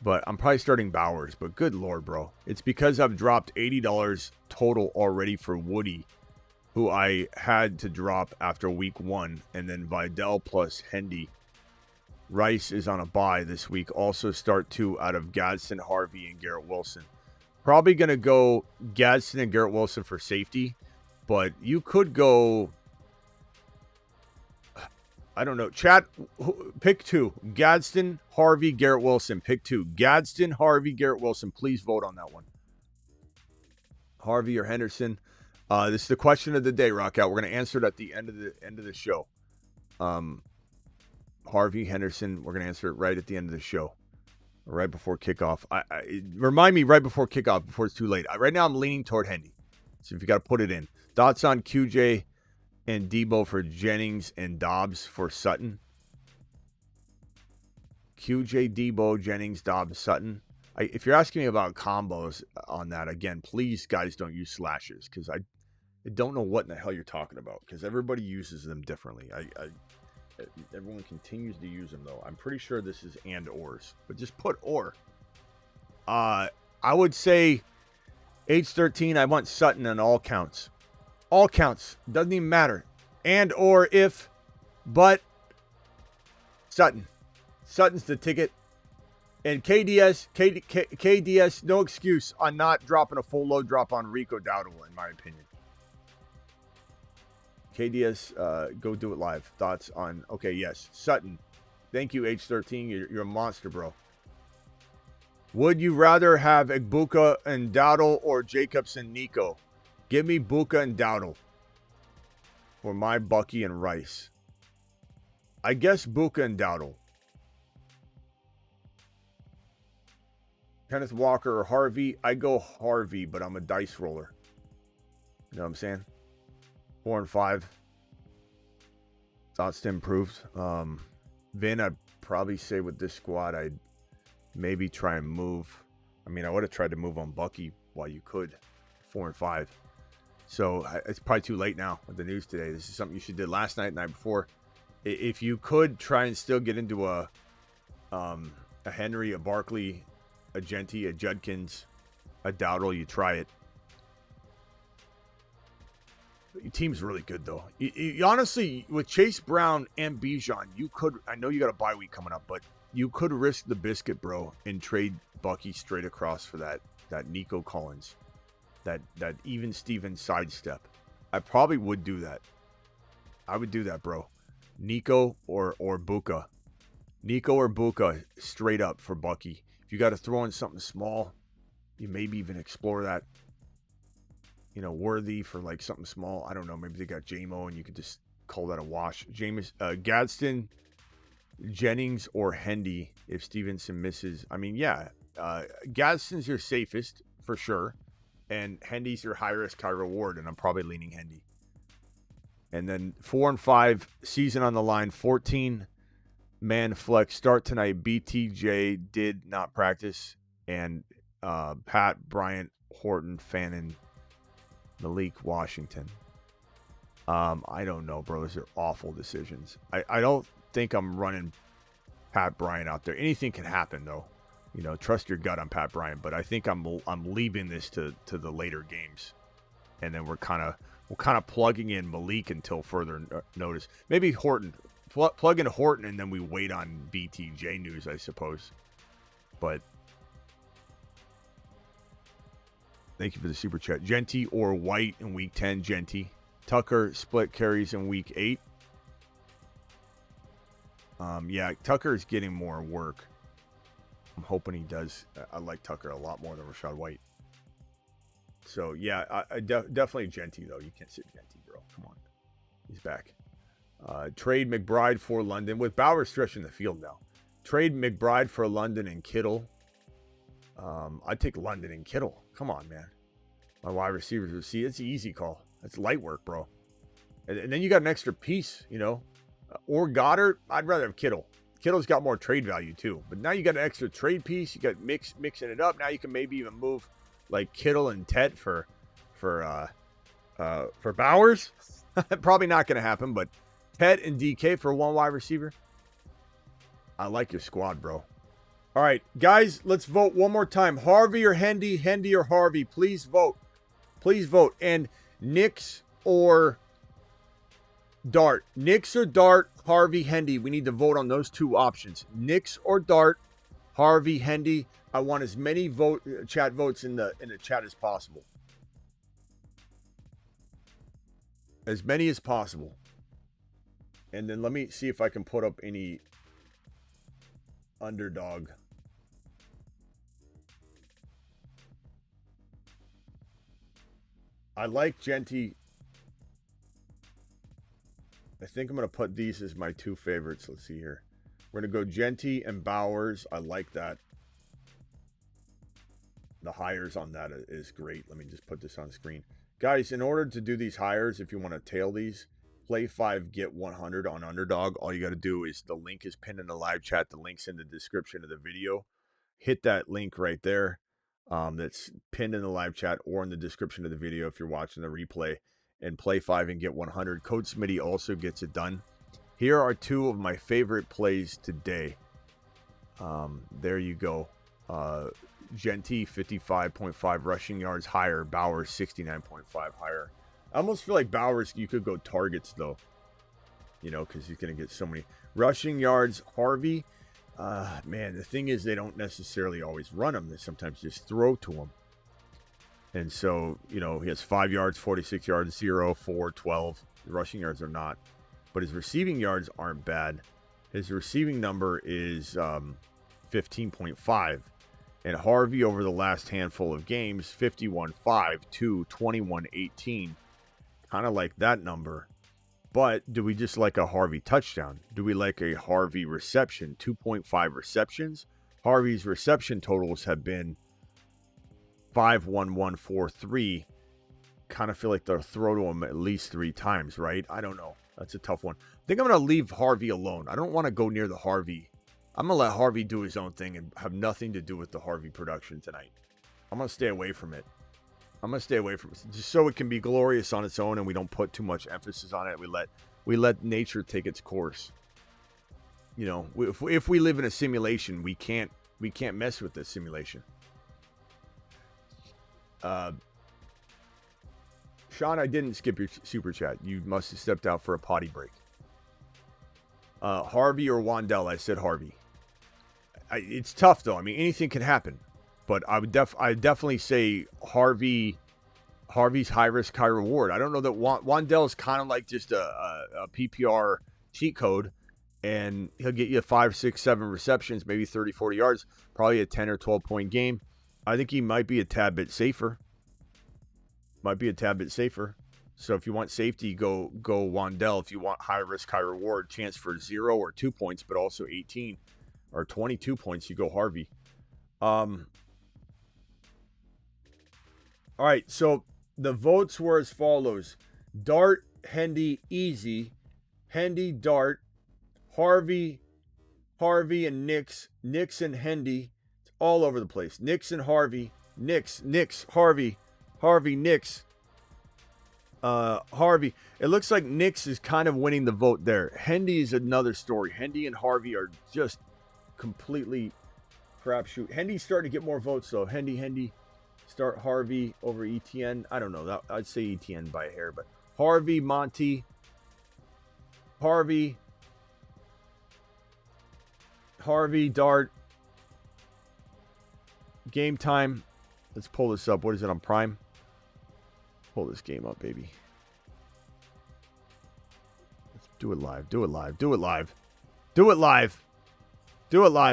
But I'm probably starting Bowers, but good Lord, bro. It's because I've dropped $80 total already for Woody, who I had to drop after week 1, and then Vidal plus Hendy. Rice is on a bye this week. Also start 2 out of Gadsden, Harvey, and Garrett Wilson. Probably going to go Gadsden and Garrett Wilson for safety, but you could go... I don't know. Chat, pick two. Gadsden, Harvey, Garrett Wilson. Pick two. Gadsden, Harvey, Garrett Wilson. Please vote on that one. Harvey or Henderson. This is the question of the day, Rockout. We're going to answer it at the end of the show. Harvey, Henderson. We're going to answer it right at the end of the show, right before kickoff. Remind me right before kickoff, before it's too late. Right now, I'm leaning toward Hendy. So if you got to put it in. Thoughts on QJ and Debo for Jennings and Dobbs for Sutton? QJ, Debo, Jennings, Dobbs, Sutton. If you're asking me about combos on that, again, please, guys, don't use slashes because I don't know what in the hell you're talking about because everybody uses them differently. Everyone continues to use them, though. I'm pretty sure this is and ors, but just put or. I would say age 13, I want Sutton on all counts. All counts. Doesn't even matter. And or if, but Sutton. Sutton's the ticket. And KDS, no excuse on not dropping a full load drop on Rico Dowdle, in my opinion. KDS, go do it live. Thoughts on, okay, yes. Sutton, thank you, H13. You're a monster, bro. Would you rather have Buka and Dowdle or Jacobs and Nico? Give me Buka and Dowdle for my Bucky and Rice. I guess Buka and Dowdle. Kenneth Walker or Harvey? I go Harvey, but I'm a dice roller. You know what I'm saying? 4 and 5. Thoughts to improve. Vin, I'd probably say with this squad, I'd maybe try and move. I mean, I would have tried to move on Bucky while you could. 4 and 5. So it's probably too late now with the news today. This is something you should did last night, night before. If you could try and still get into a Henry, a Barkley, a Genty, a Judkins, a Dowdle, you try it. Your team's really good, though. You honestly, with Chase Brown and Bijan, you could, I know you got a bye week coming up, but you could risk the biscuit, bro, and trade Bucky straight across for that Nico Collins, that even Steven sidestep. I probably would do that. I would do that, bro. Nico or Buka. Nico or Buka straight up for Bucky. If you got to throw in something small, you maybe even explore that. You know, Worthy for like something small. I don't know. Maybe they got JMO and you could just call that a wash. Gadsden, Jennings, or Hendy if Stevenson misses. I mean, yeah. Gadsden's your safest for sure. And Hendy's your high risk, high reward. And I'm probably leaning Hendy. And then 4 and 5, season on the line. 14-man flex. Start tonight. BTJ did not practice. And Pat, Bryant, Horton, Fannin, Malik, Washington. I don't know, bro. Those are awful decisions. I don't think I'm running Pat Bryant out there. Anything can happen, though. You know, trust your gut on Pat Bryant. But I think I'm leaving this to the later games, and then we're kind of plugging in Malik until further notice. Maybe Horton. Plug in Horton, and then we wait on BTJ news, I suppose. But thank you for the super chat. Genty or White in week 10, Genty. Tucker split carries in week 8. Yeah, Tucker is getting more work. I'm hoping he does. I like Tucker a lot more than Rashad White. So, yeah, definitely Genty, though. You can't sit Genty, bro. Come on. He's back. Trade McBride for London. With Bauer stretching the field now. Trade McBride for London and Kittle. I'd take London and Kittle. Come on, man. My wide receivers would see. It's an easy call. That's light work, bro. And then you got an extra piece, you know. Or Goddard. I'd rather have Kittle. Kittle's got more trade value, too. But now you got an extra trade piece. You got mixing it up. Now you can maybe even move like Kittle and Tet for Bowers. Probably not going to happen, but Tet and DK for one wide receiver. I like your squad, bro. All right, guys, let's vote one more time. Harvey or Hendy, Hendy or Harvey. Please vote. Please vote. And Knicks or Dart. Knicks or Dart, Harvey, Hendy. We need to vote on those two options. Knicks or Dart, Harvey, Hendy. I want as many chat votes in the chat as possible. As many as possible. And then let me see if I can put up any underdog. I like Genty. I think I'm going to put these as my two favorites. Let's see here. We're going to go Genty and Bowers. I like that. The hires on that is great. Let me just put this on screen. Guys, in order to do these hires, if you want to tail these, play 5, get 100 on underdog. All you got to do is the link is pinned in the live chat. The link's in the description of the video. Hit that link right there. That's pinned in the live chat or in the description of the video if you're watching the replay, and play 5 and get 100. Code Smitty also gets it done. Here are two of my favorite plays today. There you go. Genty 55.5 rushing yards higher. Bowers 69.5 higher. I almost feel like Bowers, you could go targets though, you know, because he's going to get so many rushing yards. Harvey, man, the thing is they don't necessarily always run him. They sometimes just throw to him. And so, you know, he has 5 yards, 46 yards, 0, 4, 12. The rushing yards are not. But his receiving yards aren't bad. His receiving number is 15.5. And Harvey over the last handful of games, 51.5 to 21.18. Kind of like that number. But do we just like a Harvey touchdown? Do we like a Harvey reception? 2.5 receptions. Harvey's reception totals have been 5-1-1-4-3. Kind of feel like they'll throw to him at least 3 times, right? I don't know. That's a tough one. I think I'm going to leave Harvey alone. I don't want to go near the Harvey. I'm going to let Harvey do his own thing and have nothing to do with the Harvey production tonight. I'm going to stay away from it. I'm going to stay away from it just so it can be glorious on its own and we don't put too much emphasis on it. We let nature take its course. You know, if we live in a simulation, we can't mess with this simulation. Sean, I didn't skip your super chat. You must have stepped out for a potty break. Harvey or Wandell? I said Harvey. It's tough though. I mean, anything can happen, but I definitely say Harvey. Harvey's high risk, high reward. I don't know that Wandell is kind of like just a PPR cheat code, and he'll get you 5, 6, 7 receptions, maybe 30, 40 yards, probably a 10 or 12 point game. I think he might be a tad bit safer. So if you want safety, go Wandell. If you want high risk, high reward, chance for 0 or 2 points, but also 18 or 22 points, you go Harvey. All right, so the votes were as follows: Dart, Hendy, Easy, Hendy, Dart, Harvey, and Nix, and Hendy. It's all over the place. Nix and Harvey, Nix, Harvey, Nix. Harvey. It looks like Nix is kind of winning the vote there. Hendy is another story. Hendy and Harvey are just completely crapshoot. Hendy's starting to get more votes though. Hendy. Start Harvey over ETN. I don't know. I'd say ETN by a hair, but Harvey, Monty, Harvey, Dart. Game time. Let's pull this up. What is it on Prime? Pull this game up, baby. Let's do it live.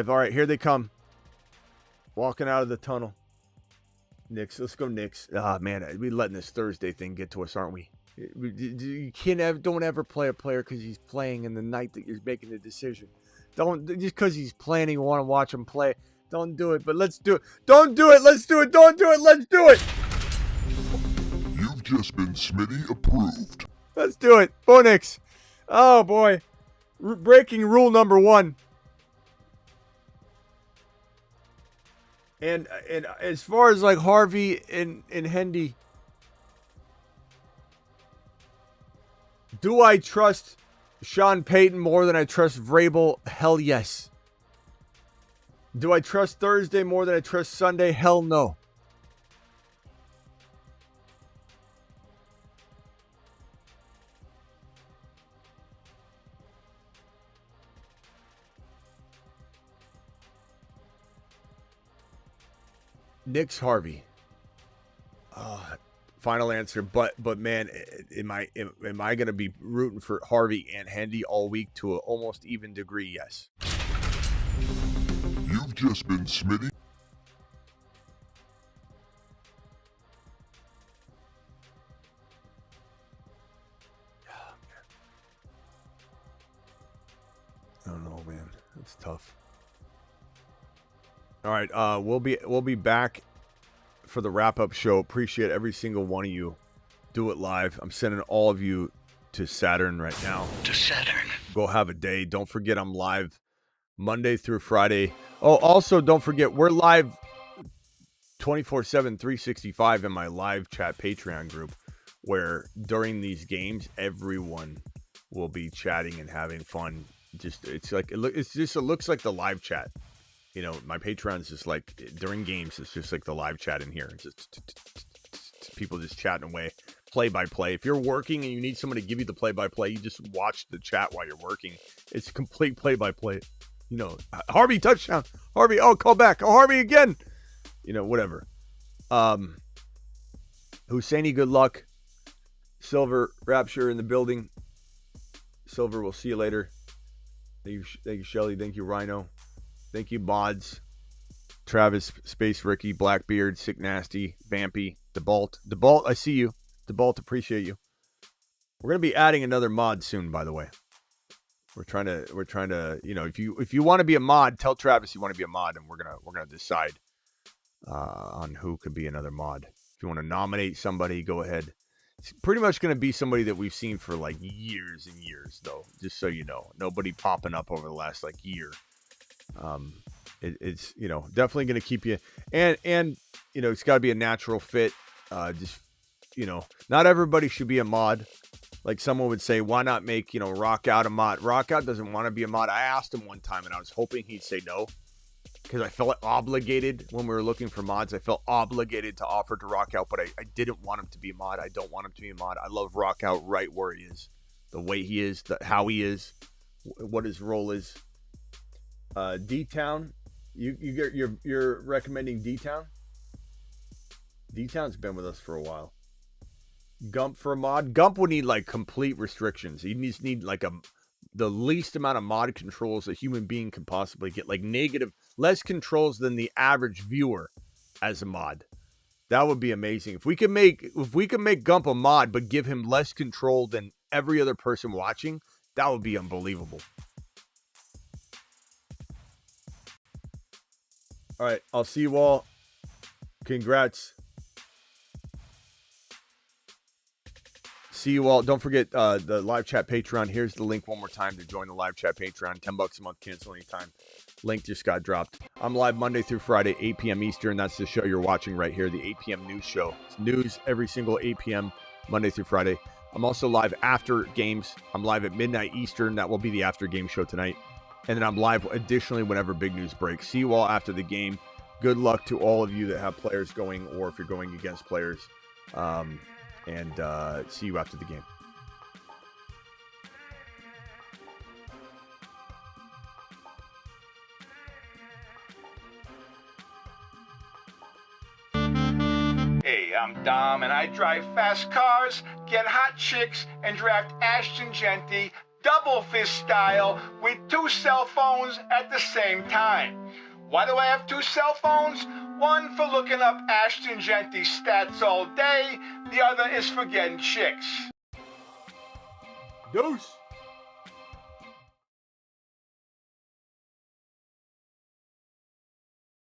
All right, here they come. Walking out of the tunnel. Knicks. Let's go Knicks. Ah, man, we're letting this Thursday thing get to us, aren't we? You don't ever play a player because he's playing in the night that you're making the decision. Don't just because he's playing and you want to watch him play. Don't do it, but let's do it. Don't do it. Let's do it. Don't do it. Let's do it. You've just been Smitty approved. Let's do it. Bo Knicks. Oh, boy. Breaking rule number 1. And as far as like Harvey and Hendy, do I trust Sean Payton more than I trust Vrabel? Hell yes. Do I trust Thursday more than I trust Sunday? Hell no. Knicks Harvey. Final answer. But man, am I going to be rooting for Harvey and Hendy all week to an almost even degree? Yes. You've just been Smitty. I don't know, man. It's tough. All right, we'll be back for the wrap-up show. Appreciate every single one of you. Do it live. I'm sending all of you to Saturn right now. To Saturn. Go have a day. Don't forget I'm live Monday through Friday. Oh, also don't forget we're live 24/7, 365 in my live chat Patreon group, where during these games everyone will be chatting and having fun. It looks like the live chat. You know, my Patreon's just like during games, it's just like the live chat in here. It's just people just chatting away, play by play. If you're working and you need someone to give you the play by play, you just watch the chat while you're working. It's complete play by play. You know, Harvey touchdown. Harvey, oh, call back. Oh, Harvey again. You know, whatever. Husseini, good luck. Silver, Rapture in the building. Silver, we'll see you later. Thank you, Shelly. Thank you, Rhino. Thank you, Mods. Travis, Space Ricky, Blackbeard, Sick Nasty, Vampy, DeBalt. DeBalt, I see you. DeBalt, appreciate you. We're gonna be adding another mod soon, by the way. We're trying to, you know, if you want to be a mod, tell Travis you want to be a mod, and we're gonna decide on who could be another mod. If you want to nominate somebody, go ahead. It's pretty much going to be somebody that we've seen for like years and years, though. Just so you know, nobody popping up over the last like year. It's, you know, definitely going to keep you, and you know, it's got to be a natural fit. Just, you know, not everybody should be a mod. Like someone would say, why not make, you know, Rock Out a mod? Rock Out doesn't want to be a mod. I asked him one time, and I was hoping he'd say no, because I felt obligated when we were looking for mods. I felt obligated to offer to Rock Out, but I didn't want him to be a mod. I don't want him to be a mod. I love Rock Out right where he is, the way he is, how he is, what his role is. D-Town, you're recommending D-Town? D-Town's been with us for a while. Gump for a mod? Gump would need like complete restrictions. He needs like the least amount of mod controls a human being can possibly get, like less controls than the average viewer as a mod. That would be amazing. If we could make Gump a mod but give him less control than every other person watching, that would be unbelievable. All right, I'll see you all. Congrats. See you all. Don't forget the live chat Patreon. Here's the link one more time to join the live chat Patreon. $10 a month, cancel anytime. Link just got dropped. I'm live Monday through Friday, 8 p.m. Eastern. That's the show you're watching right here, the 8 p.m. news show. It's news every single 8 p.m. Monday through Friday. I'm also live after games. I'm live at midnight Eastern. That will be the after game show tonight. And then I'm live additionally whenever big news breaks. See you all after the game. Good luck to all of you that have players going, or if you're going against players. And see you after the game. Hey, I'm Dom, and I drive fast cars, get hot chicks, and draft Ashton Genty double fist style with 2 cell phones at the same time. Why do I have 2 cell phones? One for looking up Ashton Genty stats all day, the other is for getting chicks. Deuce.